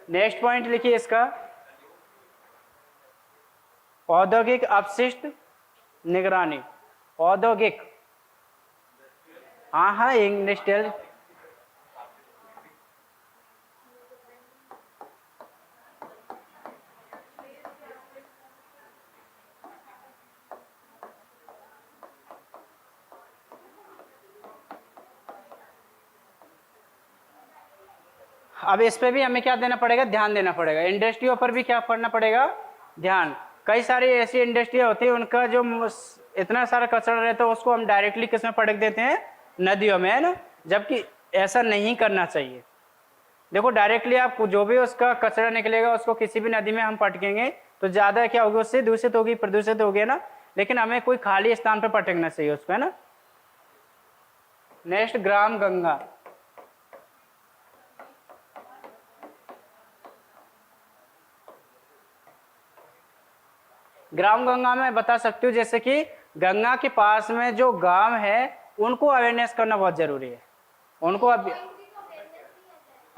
नेक्स्ट पॉइंट लिखिए इसका, औद्योगिक अपशिष्ट निगरानी। औद्योगिक, हाँ हाँ, इंडस्ट्रियल, अब इस पे भी हमें क्या देना पड़ेगा, ध्यान देना पड़ेगा। इंडस्ट्रियों पर भी क्या करना पड़ेगा, ध्यान। कई सारी ऐसी इंडस्ट्रियाँ होती है, उनका जो इतना सारा कचरा रहता है उसको हम डायरेक्टली किसमें पटक देते हैं, नदियों में, है ना। जबकि ऐसा नहीं करना चाहिए। देखो डायरेक्टली आप जो भी उसका कचरा निकलेगा उसको किसी भी नदी में हम पटकेंगे तो ज़्यादा क्या होगी, उससे दूषित होगी, प्रदूषित होगी ना। लेकिन हमें कोई खाली स्थान पर पटकना चाहिए उसको, है ना। नेक्स्ट, ग्राम गंगा। ग्राम गंगा में बता सकती हूँ, जैसे कि गंगा के पास में जो गांव है उनको अवेयरनेस करना बहुत जरूरी है। उनको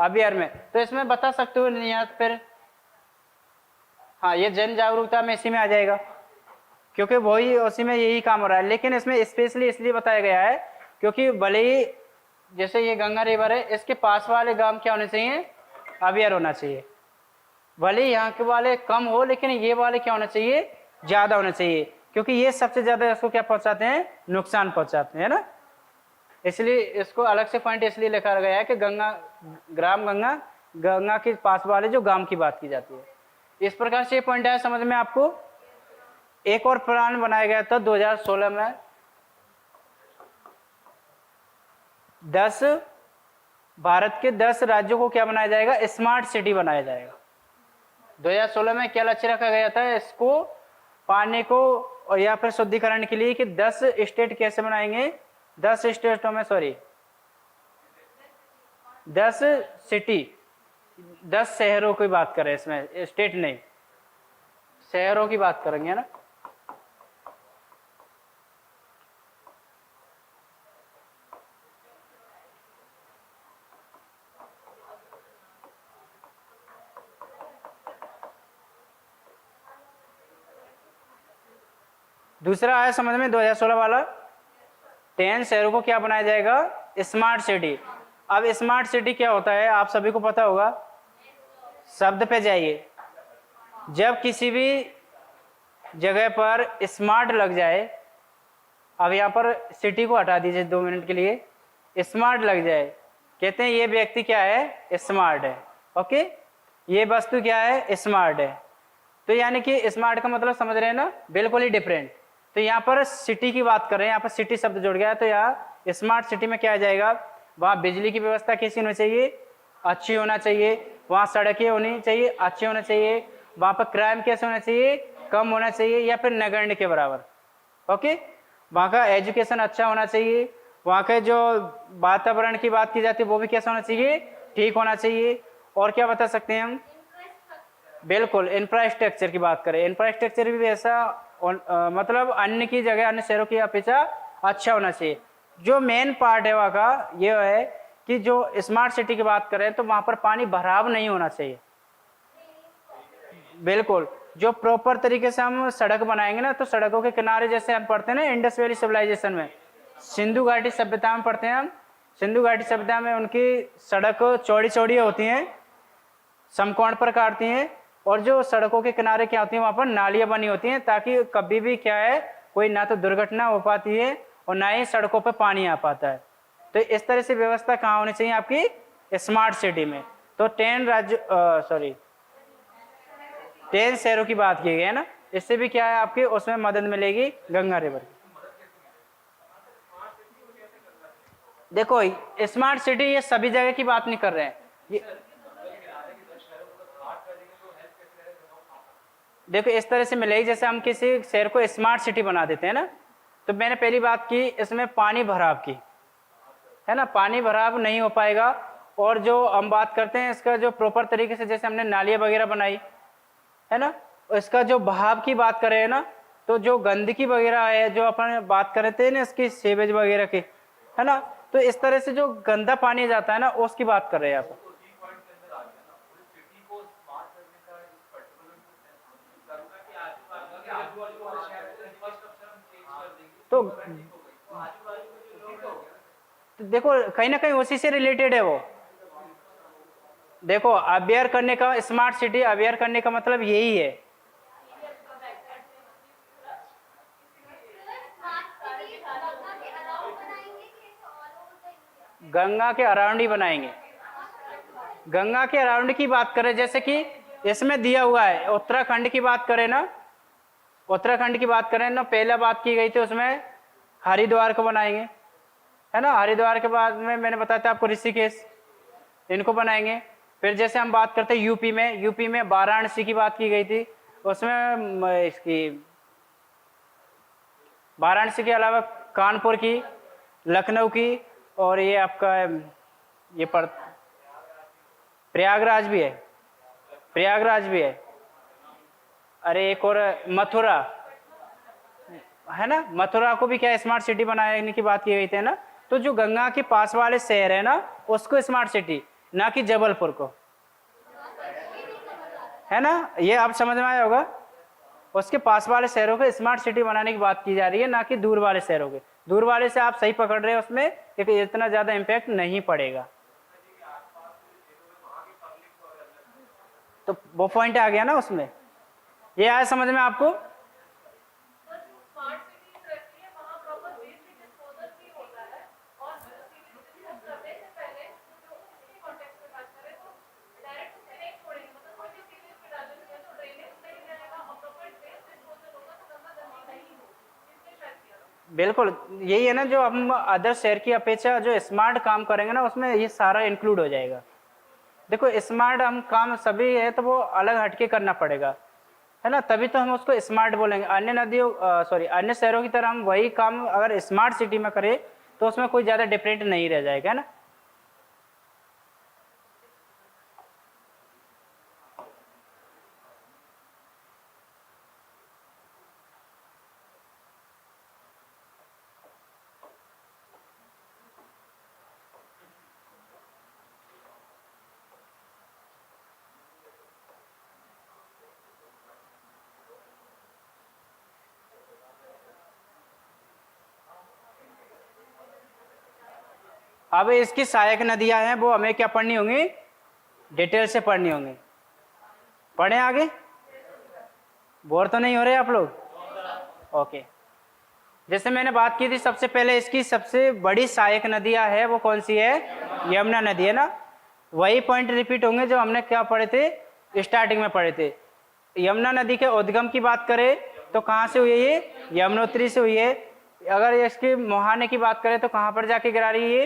अबियर में। तो इसमें बता सकते हो नियत फिर? हाँ, ये जन जागरूकता में इसी में आ जाएगा, क्योंकि वही उसी में यही काम हो रहा है। लेकिन इसमें स्पेशली इसलिए बताया गया है क्योंकि भले ही जैसे ये गंगा रिवर है, इसके पास वाले गांव क्या होने चाहिए? अवेयर होना चाहिए। भले ही यहाँ के वाले कम हो, लेकिन ये वाले क्या होना चाहिए? ज्यादा होना चाहिए, क्योंकि ये सबसे ज्यादा इसको क्या पहुंचाते हैं? नुकसान पहुंचाते हैं ना। इसलिए इसको अलग से पॉइंट इसलिए लिखा गया है कि गंगा, ग्राम गंगा, गंगा के पास वाले जो गांव की बात की जाती है। इस प्रकार से ये पॉइंट आया समझ में आपको। एक और प्लान बनाया गया था 2016 में, 10 भारत के 10 राज्यों को क्या बनाया जाएगा? स्मार्ट सिटी बनाया जाएगा। 2016 में क्या लक्ष्य रखा गया था? इसको पानी को और या फिर शुद्धिकरण के लिए कि 10 स्टेट कैसे बनाएंगे? 10 स्टेटों में, सॉरी 10 सिटी, 10 शहरों की बात करें, इसमें स्टेट नहीं, शहरों की बात करेंगे ना। दूसरा आया समझ में 2016 वाला, 10 शहरों को क्या बनाया जाएगा? Smart city. अब स्मार्ट सिटी क्या होता है आप सभी को पता होगा। शब्द पे जाइए, जब किसी भी जगह पर स्मार्ट लग जाए, अब यहाँ पर सिटी को हटा दीजिए 2 मिनट के लिए, स्मार्ट लग जाए, कहते हैं ये व्यक्ति क्या है? स्मार्ट है। ओके, ये वस्तु क्या है? स्मार्ट है। तो यानी कि स्मार्ट का मतलब समझ रहे हैं ना, बिल्कुल ही डिफरेंट। तो यहाँ पर सिटी की बात कर रहे हैं, यहाँ पर सिटी शब्द जुड़ गया है, तो यहाँ स्मार्ट सिटी में क्या आ जाएगा? वहाँ बिजली की व्यवस्था कैसी होनी चाहिए? अच्छी होना चाहिए। वहाँ सड़कें होनी चाहिए, अच्छी होना चाहिए। वहाँ पर क्राइम कैसे होना चाहिए? कम होना चाहिए या फिर नगण्य के बराबर। ओके, वहाँ का एजुकेशन अच्छा होना चाहिए। वहाँ के जो वातावरण की बात की जाती है वो भी कैसा होना चाहिए? ठीक होना चाहिए। और क्या बता सकते हैं हम? बिल्कुल, इंफ्रास्ट्रक्चर की बात करें, इंफ्रास्ट्रक्चर भी ऐसा मतलब अन्य की जगह, अन्य शहरों की अपेक्षा अच्छा होना चाहिए। जो मेन पार्ट है वहाँ का ये है कि जो स्मार्ट सिटी की बात करें तो वहाँ पर पानी भराव नहीं होना चाहिए। बिल्कुल, जो प्रॉपर तरीके से हम सड़क बनाएंगे ना, तो सड़कों के किनारे जैसे हम पढ़ते हैं ना इंडस वैली सिविलाइजेशन में, सिंधु घाटी सभ्यता में पढ़ते हैं हम, सिंधु घाटी सभ्यता में उनकी सड़क चौड़ी चौड़ी होती हैं, समकोण पर काटती हैं, और जो सड़कों के किनारे क्या होती है वहाँ पर नालियाँ बनी होती हैं, ताकि कभी भी क्या है कोई ना तो दुर्घटना हो पाती है और ना ही सड़कों पर पानी आ पाता है। तो इस तरह से व्यवस्था कहाँ होनी चाहिए? आपकी स्मार्ट सिटी में। तो 10 शहरों की बात की गई है ना, इससे भी क्या है आपकी उसमें मदद मिलेगी गंगा रिवर की। देखो स्मार्ट सिटी ये सभी जगह की बात नहीं कर रहे हैं, ये देखो इस तरह से मिलेगी जैसे हम किसी शहर को स्मार्ट सिटी बना देते हैं ना। तो मैंने पहली बात की इसमें पानी भराव की, है ना, पानी भराव नहीं हो पाएगा। और जो हम बात करते हैं इसका जो प्रॉपर तरीके से, जैसे हमने नालियाँ वगैरह बनाई है ना, इसका जो बहाव की बात करें ना, तो जो गंदगी वगैरह है जो अपन बात कर रहे थे ना इसकी सीवेज वगैरह की, है ना, तो इस तरह से जो गंदा पानी जाता है ना उसकी बात कर रहे हैं आप। तो देखो कहीं ना कहीं उसी से रिलेटेड है वो। देखो अवेयर करने का, स्मार्ट सिटी अवेयर करने का मतलब यही है। गंगा के अराउंड ही बनाएंगे। गंगा के अराउंड की बात करें, जैसे कि इसमें दिया हुआ है उत्तराखंड की बात करें ना, उत्तराखंड की बात करें ना, पहला बात की गई थी उसमें हरिद्वार को बनाएंगे, है ना। हरिद्वार के बाद में मैंने बताया था आपको ऋषिकेश, इनको बनाएंगे। फिर जैसे हम बात करते हैं यूपी में वाराणसी की बात की गई थी, उसमें इसकी वाराणसी के अलावा कानपुर की, लखनऊ की, और ये आपका ये प्रयागराज भी है, प्रयागराज भी है। अरे एक और मथुरा है ना, मथुरा को भी क्या स्मार्ट सिटी बनाने की बात की गई थी ना। तो जो गंगा के पास वाले शहर है ना उसको स्मार्ट सिटी, ना कि जबलपुर को, है ना। ये आप समझ में आया होगा। उसके पास वाले शहरों को स्मार्ट सिटी बनाने की बात की जा रही है, ना कि दूर वाले शहरों के। दूर वाले से आप सही पकड़ रहे हैं, उसमें क्योंकि इतना ज्यादा इम्पैक्ट नहीं पड़ेगा। तो वो पॉइंट आ गया ना उसमें। ये आया समझ में आपको। बिल्कुल यही है ना, जो हम अदर शहर की अपेक्षा जो स्मार्ट काम करेंगे ना, उसमें ये सारा इंक्लूड हो जाएगा। देखो स्मार्ट हम काम सभी है तो वो अलग हटके करना पड़ेगा, है ना, तभी तो हम उसको स्मार्ट बोलेंगे। अन्य नदियों सॉरी अन्य शहरों की तरह हम वही काम अगर स्मार्ट सिटी में करें तो उसमें कोई ज़्यादा डिफरेंट नहीं रह जाएगा, है ना। अब इसकी सहायक नदियां हैं वो हमें क्या पढ़नी होंगी, डिटेल से पढ़नी होंगी। पढ़े आगे, बोर तो नहीं हो रहे आप लोग। ओके, जैसे मैंने बात की थी सबसे पहले, इसकी सबसे बड़ी सहायक नदियां है वो कौन सी है, यमुना नदी, है ना। वही पॉइंट रिपीट होंगे जो हमने क्या पढ़े थे, स्टार्टिंग में पढ़े थे। यमुना नदी के उद्गम की बात करें तो कहाँ से हुई है ये, यमुनोत्री से हुई है। अगर इसके मुहाने की बात करें तो कहाँ पर जाके गिरा रही है ये,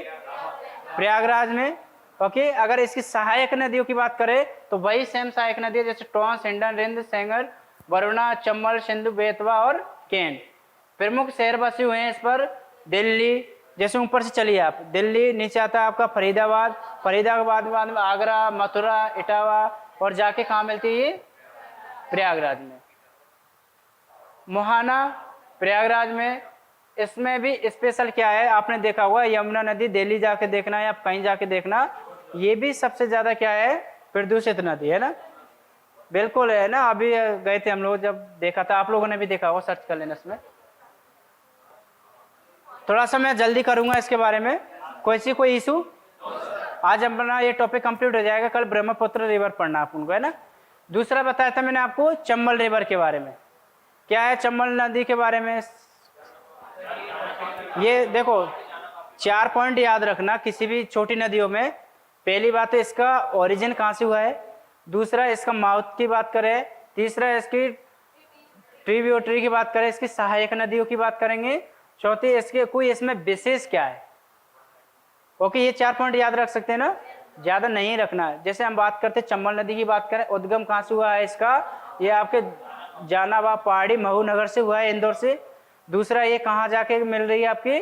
प्रयागराज में। ओके, अगर इसकी सहायक नदियों की बात करें तो वही सेम सहायक नदी है, जैसे टोंस, हिंडन, रिंद, सेंगर, वरुणा, चंबल, सिंधु, बेतवा और केन। प्रमुख शहर बसे हुए हैं इस पर, दिल्ली, जैसे ऊपर से चलिए आप, दिल्ली, नीचे आता है आपका फरीदाबाद, फरीदाबाद बाद में आगरा, मथुरा, इटावा, और जाके कहाँ मिलती है ये, प्रयागराज में। मुहाना प्रयागराज में। इसमें भी स्पेशल क्या है, आपने देखा होगा यमुना नदी दिल्ली जाके देखना या कहीं जाके देखना, ये भी सबसे ज्यादा क्या है, प्रदूषित नदी है ना। बिल्कुल है ना, अभी गए थे हम लोग जब देखा था, आप लोगों ने भी देखा होगा, सर्च कर लेना इसमें। थोड़ा सा मैं जल्दी करूंगा इसके बारे में, कोई इशू। आज अपना ये टॉपिक कंप्लीट हो जाएगा, कल ब्रह्मपुत्र रिवर पढ़ना आप उनको, है ना। दूसरा बताया था मैंने आपको चंबल रिवर के बारे में। क्या है चंबल नदी के बारे में, ये देखो 4 पॉइंट याद रखना किसी भी छोटी नदियों में। पहली बात तो इसका ओरिजिन कहाँ से हुआ है, दूसरा इसका माउथ की बात करें, तीसरा इसकी ट्रिब्यूटरी की बात करें, इसकी सहायक नदियों की बात करेंगे, चौथी इसके कोई इसमें विशेष क्या है। ओके, ये 4 पॉइंट याद रख सकते हैं ना, ज्यादा नहीं रखना। जैसे हम बात करते चंबल नदी की बात करें, उद्गम कहाँ से हुआ है इसका, ये आपके जानाबाद पहाड़ी महू नगर से हुआ है, इंदौर से। दूसरा ये कहाँ जाके मिल रही है आपकी,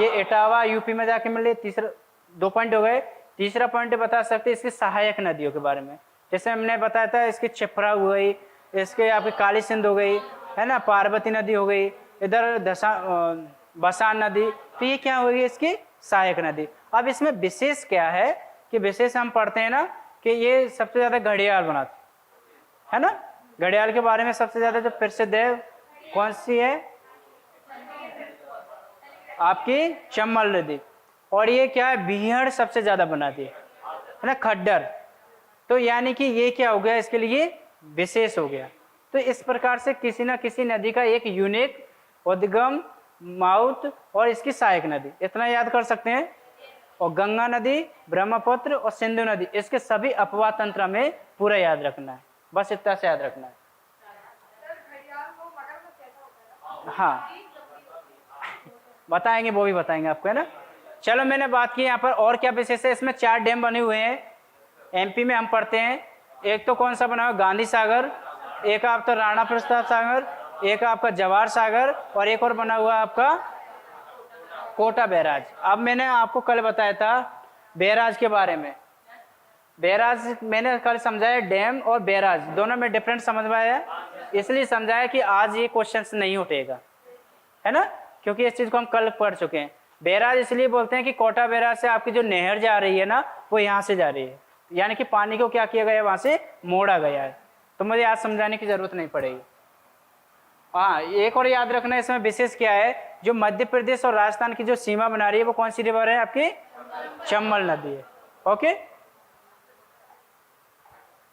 ये इटावा यूपी में जाके मिल रही है। तीसरा 2 पॉइंट हो गए। तीसरा पॉइंट बता सकते इसकी सहायक नदियों के बारे में, जैसे हमने बताया था इसकी छिपरा हो गई, इसके आपकी काली सिंध हो गई, है ना, पार्वती नदी हो गई, इधर बसान नदी, तो ये क्या हो गई इसकी सहायक नदी। अब इसमें विशेष क्या है कि विशेष हम पढ़ते हैं ना कि ये सबसे ज्यादा घड़ियाल बनाते है ना। घड़ियाल के बारे में सबसे ज्यादा जो प्रसिद्ध है कौन सी है, आपकी चंबल नदी। और ये क्या है, बीहड़ सबसे ज्यादा बनाती है ना, खड्डर। तो यानी कि ये क्या हो गया, इसके लिए विशेष हो गया। तो इस प्रकार से किसी ना किसी नदी का एक यूनिक उद्गम, माउथ और इसकी सहायक नदी, इतना याद कर सकते हैं। और गंगा नदी, ब्रह्मपुत्र और सिंधु नदी, इसके सभी अपवाद तंत्र में पूरा याद रखना है, बस इतना से याद रखना है। हाँ बताएंगे, वो भी बताएंगे आपको, है ना। चलो मैंने बात की यहाँ पर और क्या विशेष है, इसमें 4 डैम बने हुए हैं एमपी में, हम पढ़ते हैं। एक तो कौन सा बना हुआ, गांधी सागर, एक आपका राणा प्रताप सागर, एक आपका जवाहर सागर, और एक और बना हुआ आपका कोटा बैराज। अब मैंने आपको कल बताया था बैराज के बारे में। बैराज मैंने कल समझाया, डैम और बैराज दोनों में डिफरेंट समझवाया, इसलिए समझाया कि आज ये क्वेश्चन नहीं उठेगा, है ना, क्योंकि इस चीज को हम कल पढ़ चुके हैं। बैराज इसलिए बोलते हैं कि कोटा बैराज से आपकी जो नहर जा रही है ना, वो यहाँ से जा रही है, यानी कि पानी को क्या किया गया है, वहां से मोड़ा गया है। तो मुझे आज समझाने की जरूरत नहीं पड़ेगी। हाँ, एक और याद रखना इसमें विशेष क्या है, जो मध्य प्रदेश और राजस्थान की जो सीमा बना रही है वो कौन सी रिवर है आपकी, चंबल नदी है। ओके,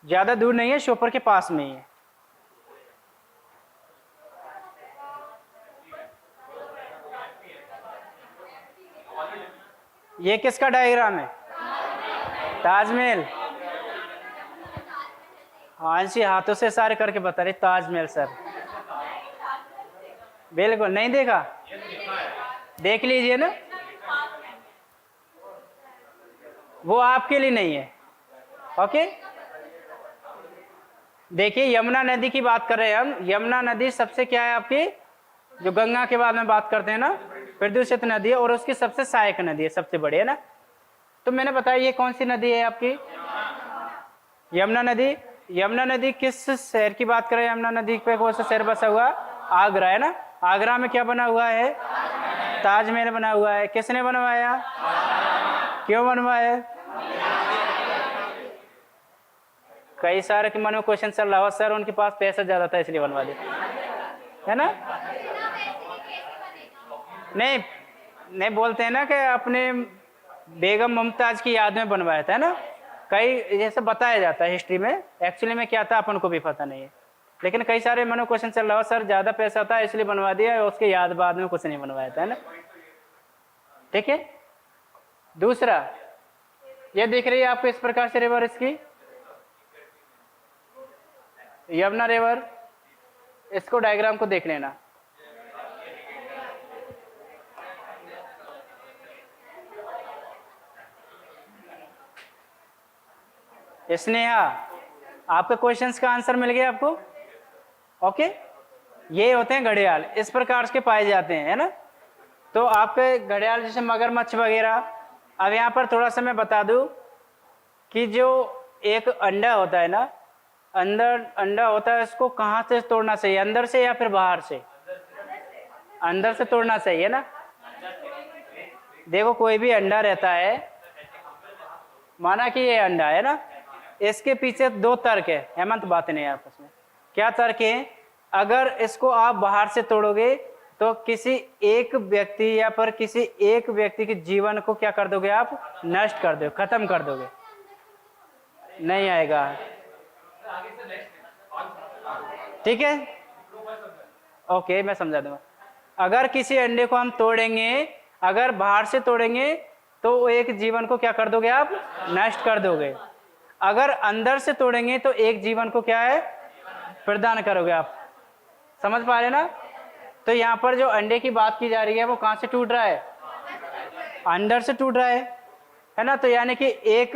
ज्यादा दूर नहीं है, श्योपुर के पास में ही है। ये किसका डायग्राम है, ताजमहल। हांसी हाथों से इशारे करके बता रही ताजमहल सर। बिल्कुल नहीं देखा, देख लीजिए ना, वो आपके लिए नहीं है। ओके, देखिए यमुना नदी की बात कर रहे हैं हम। यमुना नदी सबसे क्या है आपकी, जो गंगा के बाद में बात करते हैं ना, प्रदूषित नदी है और उसकी सबसे सहायक नदी है, सबसे बड़ी है ना। तो मैंने बताया ये कौन सी नदी है आपकी, यमुना नदी। यमुना नदी किस शहर की बात करें, यमुना नदी पे कौन सा शहर बसा हुआ, आगरा है ना। आगरा में क्या बना हुआ है, ताजमहल बना हुआ है। किसने बनवाया, क्यों बनवाया, कई सारे के मन में क्वेश्चन चल रहा हो, सर उनके पास पैसा ज्यादा था इसलिए बनवा दिया, है ना। नहीं नहीं, बोलते हैं ना कि अपने बेगम मुमताज की याद में बनवाया था, है ना। कई जैसे बताया जाता है हिस्ट्री में, एक्चुअली में क्या था अपन को भी पता नहीं है, लेकिन कई सारे मन में क्वेश्चन चल रहा हो, सर ज्यादा पैसा था इसलिए बनवा दिया, उसके याद बाद में कुछ नहीं बनवाया था, है ना। ठीक है, दूसरा ये दिख रही है आपको इस प्रकार से रिवर, इसकी यमुना रिवर। इसको डायग्राम को देख लेना। स्नेहा, आपके क्वेश्चंस का आंसर मिल गया आपको। ओके, ये होते हैं घड़ियाल, इस प्रकार के पाए जाते हैं, है ना। तो आपके घड़ियाल जैसे मगरमच्छ वगैरह। अब यहाँ पर थोड़ा सा मैं बता दूं कि जो एक अंडा होता है ना, अंडा होता है, इसको कहाँ से तोड़ना चाहिए, अंदर से या फिर बाहर से, अंदर से तोड़ना चाहिए ना। देखो कोई भी अंडा रहता है, माना कि ये अंडा है ना, इसके पीछे दो तर्क है, हेमंत बात नहीं है आपस में। क्या तर्क है, अगर इसको आप बाहर से तोड़ोगे तो किसी एक व्यक्ति या पर किसी एक व्यक्ति के जीवन को क्या कर दोगे आप, नष्ट कर दोगे, खत्म कर दोगे, नहीं आएगा। ठीक है, ओके, मैं समझा दूंगा। अगर किसी अंडे को हम तोड़ेंगे, अगर बाहर से तोड़ेंगे तो एक जीवन को क्या कर दोगे आप, नष्ट कर दोगे। अगर अंदर से तोड़ेंगे तो एक जीवन को क्या है, प्रदान करोगे आप। समझ पा रहे ना। तो यहाँ पर जो अंडे की बात की जा रही है वो कहाँ से टूट रहा है, अंदर से टूट रहा है ना। तो यानी कि एक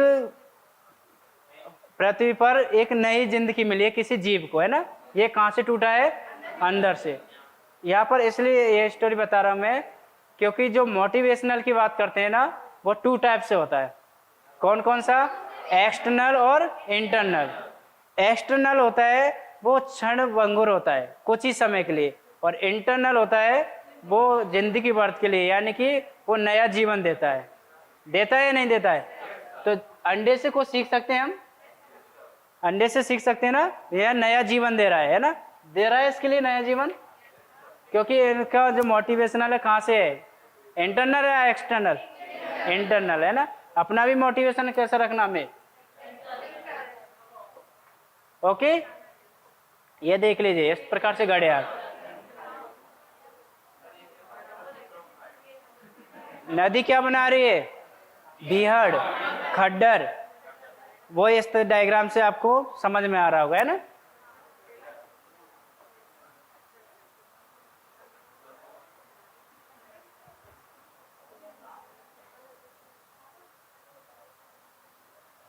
पृथ्वी पर एक नई जिंदगी मिली है किसी जीव को, है ना। ये कहाँ से टूटा है, अंदर से। यहाँ पर इसलिए ये स्टोरी बता रहा हूँ मैं, क्योंकि जो मोटिवेशनल की बात करते हैं ना, वो 2 टाइप से होता है। कौन कौन सा, एक्सटर्नल और इंटरनल। एक्सटर्नल होता है वो क्षण भंगुर होता है, कुछ ही समय के लिए, और इंटरनल होता है वो जिंदगी भर के लिए, यानी कि वो नया जीवन देता है। देता है या नहीं देता है। तो अंडे से कुछ सीख सकते हैं हम, अंडे से सीख सकते हैं ना, यह नया जीवन दे रहा है ना, दे रहा है इसके लिए नया जीवन, क्योंकि इनका जो मोटिवेशनल है कहाँ से है, इंटरनल है या एक्सटर्नल, इंटरनल है ना। अपना भी मोटिवेशन कैसे रखना हमें, ओके। ये देख लीजिए इस प्रकार से घड़ियाल। नदी क्या बना रही है, बीहड़, खड्डर, वो इस डायग्राम से आपको समझ में आ रहा होगा, है ना।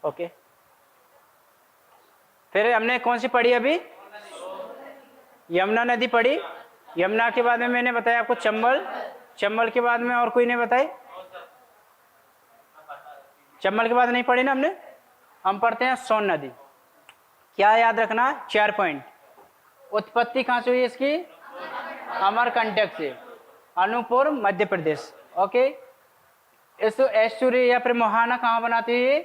ओके, फिर हमने कौन सी पढ़ी अभी, यमुना नदी पढ़ी। यमुना के बाद में मैंने बताया आपको चंबल, चंबल के बाद में और कोई नहीं बताई, चंबल के बाद नहीं पढ़ी ना हमने। हम पढ़ते हैं सोन नदी। क्या याद रखना, 4 पॉइंट। उत्पत्ति कहाँ से हुई इसकी, अमरकंटक से, अनूपपुर मध्य प्रदेश। ओके, इस एस्चुरी या फिर मोहाना कहाँ बनाती है,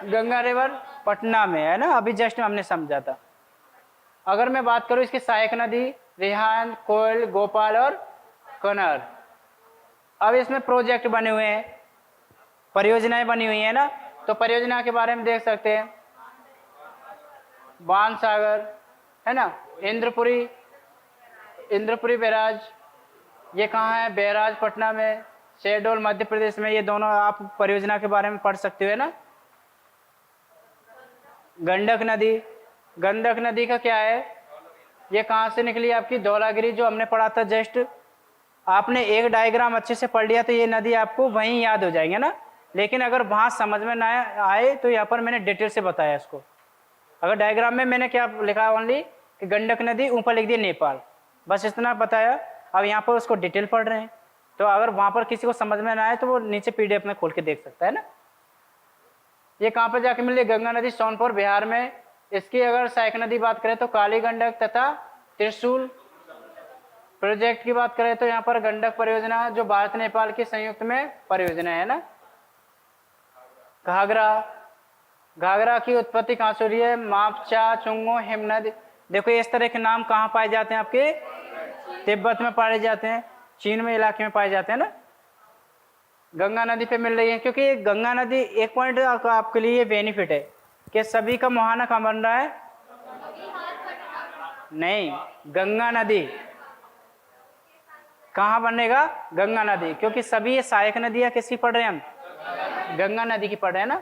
गंगा रिवर पटना में है ना, अभी जस्ट हमने समझा था। अगर मैं बात करूं इसकी सहायक नदी रिहांद, कोयल, गोपाल और कनर। अब इसमें प्रोजेक्ट बने हुए हैं, परियोजनाएं बनी हुई है ना, तो परियोजना के बारे में देख सकते हैं। बाण सागर है ना, इंद्रपुरी, इंद्रपुरी बैराज ये कहाँ है, बैराज पटना में, शहडोल मध्य प्रदेश में। ये दोनों आप परियोजना के बारे में पढ़ सकते हो है ना। गंडक नदी, गंडक नदी का क्या है, ये कहाँ से निकली आपकी, धौलागिरी, जो हमने पढ़ा था जस्ट। आपने एक डायग्राम अच्छे से पढ़ लिया तो ये नदी आपको वहीं याद हो जाएंगे ना, लेकिन अगर वहाँ समझ में ना आए तो यहाँ पर मैंने डिटेल से बताया इसको। अगर डायग्राम में मैंने क्या लिखा ओनली कि गंडक नदी, ऊपर लिख दिया नेपाल, बस इतना बताया। अब यहाँ पर उसको डिटेल पढ़ रहे हैं, तो अगर वहाँ पर किसी को समझ में ना आए तो वो नीचे PDF में खोल के देख सकता है ना। ये कहाँ पर जाके मिल रही, गंगा नदी सोनपुर बिहार में। इसकी अगर सहायक नदी बात करें तो काली गंडक तथा त्रिशूल। प्रोजेक्ट की बात करें तो यहाँ पर गंडक परियोजना जो भारत नेपाल की संयुक्त में परियोजना है ना। घाघरा, घाघरा की उत्पत्ति कहाँ से हो रही है, मापचा, चुंगो, हिमनद। देखो इस तरह के नाम कहाँ पाए जाते हैं आपके, तिब्बत में पाए जाते हैं, चीन में इलाके में पाए जाते हैं ना। गंगा नदी पे मिल रही है, क्योंकि गंगा नदी एक पॉइंट आपके लिए बेनिफिट है कि सभी का मुहाना कहाँ बन रहा है, नहीं, गंगा नदी कहाँ बनेगा, गंगा नदी, क्योंकि सभी ये सहायक नदियाँ किसकी पढ़ रहे हैं हम, गंगा नदी की पढ़ रहे हैं ना।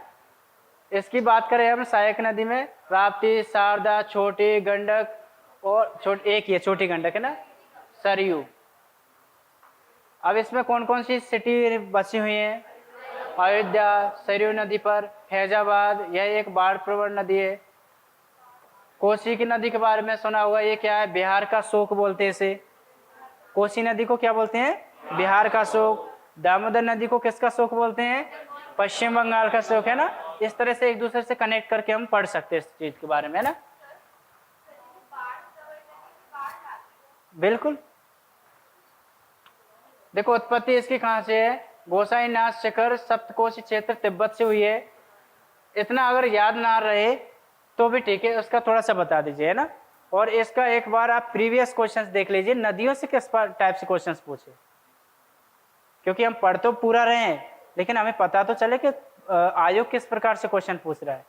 इसकी बात करें हम सहायक नदी में राप्ती, शारदा, छोटी गंडक और एक ये छोटी गंडक है ना, सरयू। अब इसमें कौन कौन सी सिटी बसी हुई है, अयोध्या, सरयू नदी पर, फैजाबाद, यह एक बाढ़ प्रवण नदी है। कोसी की नदी के बारे में सुना होगा, ये क्या है, बिहार का शोक बोलते हैं इसे। कोसी नदी को क्या बोलते हैं, बिहार का शोक। दामोदर नदी को किसका शोक बोलते हैं, पश्चिम बंगाल का शोक है ना। इस तरह से एक दूसरे से कनेक्ट करके हम पढ़ सकते हैं इस चीज के बारे में है ना। बिल्कुल, देखो उत्पत्ति इसकी कहाँ से है, गोसाईनाथ शिखर सप्तकोशी क्षेत्र तिब्बत से हुई है। इतना अगर याद ना रहे तो भी ठीक है, उसका थोड़ा सा बता दीजिए है ना। और इसका एक बार आप प्रीवियस क्वेश्चंस देख लीजिए, नदियों से किस टाइप से क्वेश्चंस पूछे, क्योंकि हम पढ़ तो पूरा रहे हैं लेकिन हमें पता तो चले कि आयोग किस प्रकार से क्वेश्चन पूछ रहा है।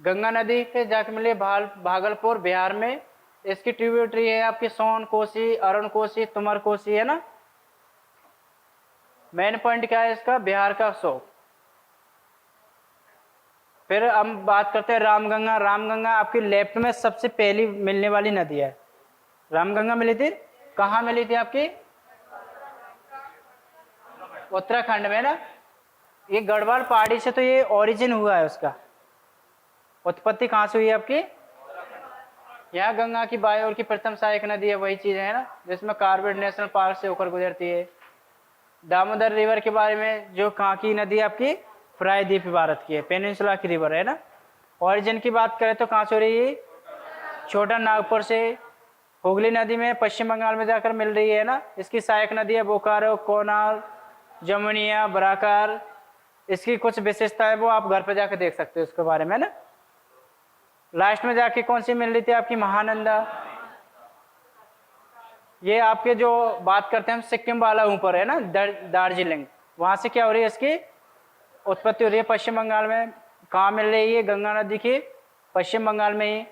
गंगा नदी पे जाके मिले भागलपुर बिहार में। इसकी ट्रिब्यूटरी है आपकी सोन कोसी, अरुण कोसी, तुमर कोसी है ना। मेन पॉइंट क्या है इसका, बिहार का शोक। फिर हम बात करते हैं रामगंगा। रामगंगा आपकी लेफ्ट में सबसे पहली मिलने वाली नदी है। रामगंगा मिली थी, कहाँ मिली थी आपकी, उत्तराखंड में ना। ये गढ़वाल पहाड़ी से तो ये ओरिजिन हुआ है, उसका उत्पत्ति कहाँ से हुई है आपकी, यहाँ गंगा की बाएं ओर की प्रथम सहायक नदी है, वही चीज है ना, जिसमें कार्बेट नेशनल पार्क से होकर गुजरती है। दामोदर रिवर के बारे में, जो कहाँ की नदी आपकी, प्रायद्वीप भारत की है, पेनिनसुला की रिवर है ना। ओरिजिन की बात करें तो कहाँ से हो रही है, छोटा नागपुर से हुगली नदी में पश्चिम बंगाल में जाकर मिल रही है ना। इसकी सहायक नदी है बोकारो, कोनार, जमुनिया, बराकार। इसकी कुछ विशेषताएं वो आप घर पे जाकर देख सकते हो उसके बारे में ना। लास्ट में जाके कौन सी मिल रही थी आपकी, महानंदा। ये आपके जो बात करते हैं हम सिक्किम वाला ऊपर है ना, दार्जिलिंग, वहां से क्या हो रही है, इसकी उत्पत्ति हो रही है पश्चिम बंगाल में। कहाँ मिल रही है गंगा नदी की, पश्चिम बंगाल में ही।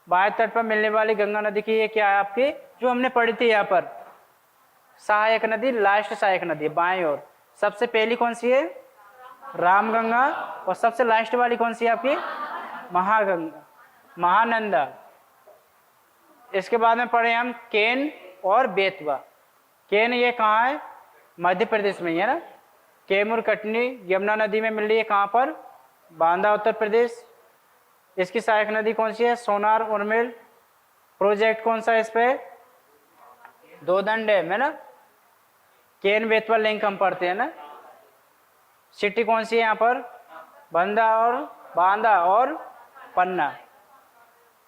बाएं तट पर मिलने वाली गंगा नदी की ये क्या है आपकी, जो हमने पढ़ी थी यहाँ पर, सहायक नदी, लास्ट सहायक नदी बाएं ओर। सबसे पहली कौन सी है, रामगंगा, और सबसे लास्ट वाली कौन सी है आपकी, महागंगा, महानंदा। इसके बाद में पढ़े हम केन और बेतवा। केन ये कहाँ है, मध्य प्रदेश में ही है ना। कैमूर कटनी यमुना नदी में मिल रही है, कहाँ पर, बांदा उत्तर प्रदेश। इसकी सहायक नदी कौन सी है, सोनार उर्मिल। प्रोजेक्ट कौन सा है इस पे, दोदन डैम है ना। केन बेतवा लिंक हम पढ़ते हैं ना। सिटी कौन सी है यहाँ पर, बांदा और पन्ना।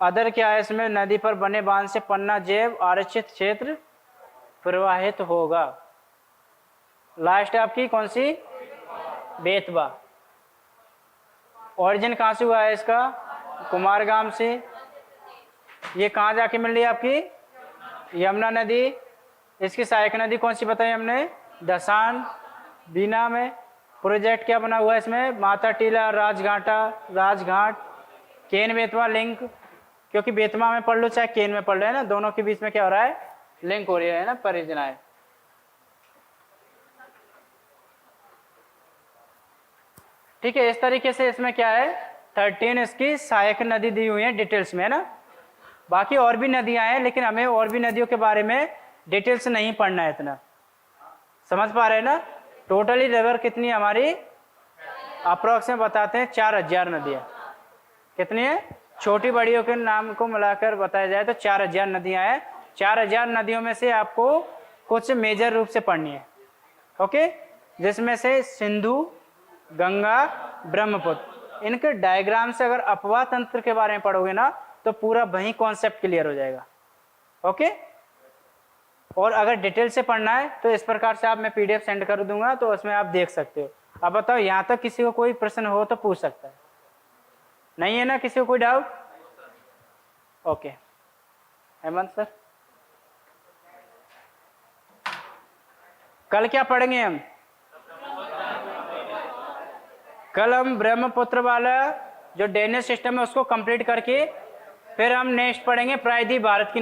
अदर क्या है इसमें, नदी पर बने बांध से पन्ना जैव आरक्षित क्षेत्र प्रवाहित होगा। लास्ट आपकी कौन सी, बेतवा। ओरिजिन कहाँ से हुआ है इसका? कुमारग्राम से। ये कहाँ जाके मिल रही है आपकी? यमुना नदी। इसकी सहायक नदी कौन सी बताई हमने? दसान। बीना में प्रोजेक्ट क्या बना हुआ है इसमें? माता टीला, राजघाट, केन बेतवा लिंक, क्योंकि बेतवा में पढ़ लो चाहे केन में पढ़ लो, है ना, दोनों के बीच में क्या हो रहा है? लिंक हो रही है ना, परियोजनाएं। ठीक है, इस तरीके से इसमें क्या है, 13 इसकी सहायक नदी दी हुई है डिटेल्स में, है ना। बाकी और भी नदियां हैं, लेकिन हमें और भी नदियों के बारे में डिटेल्स नहीं पढ़ना है इतना। समझ पा रहे हैं ना? टोटली रिवर कितनी हमारी अप्रोक्स में बताते हैं 4000 नदियां। कितनी है? छोटी बड़ियों के नाम को मिलाकर बताया जाए तो 4000 नदियां हैं। 4000 नदियों में से आपको कुछ मेजर रूप से पढ़नी है, ओके, जिसमें से सिंधु, गंगा, ब्रह्मपुत्र। इनके डायग्राम से अगर अपवाह तंत्र के बारे में पढ़ोगे ना तो पूरा वही कॉन्सेप्ट क्लियर हो जाएगा, ओके। और अगर डिटेल से पढ़ना है तो इस प्रकार से आप, मैं पीडीएफ सेंड कर दूंगा तो उसमें आप देख सकते हो। अब बताओ, यहाँ तक किसी को कोई प्रश्न हो तो पूछ सकता है, नहीं है ना किसी को कोई डाउट? ओके हेमंत सर, कल क्या पढ़ेंगे हम? कल हम ब्रह्मपुत्र वाला जो ड्रेनेज सिस्टम है उसको कंप्लीट करके फिर हम नेक्स्ट पढ़ेंगे प्रायद्वीप भारत की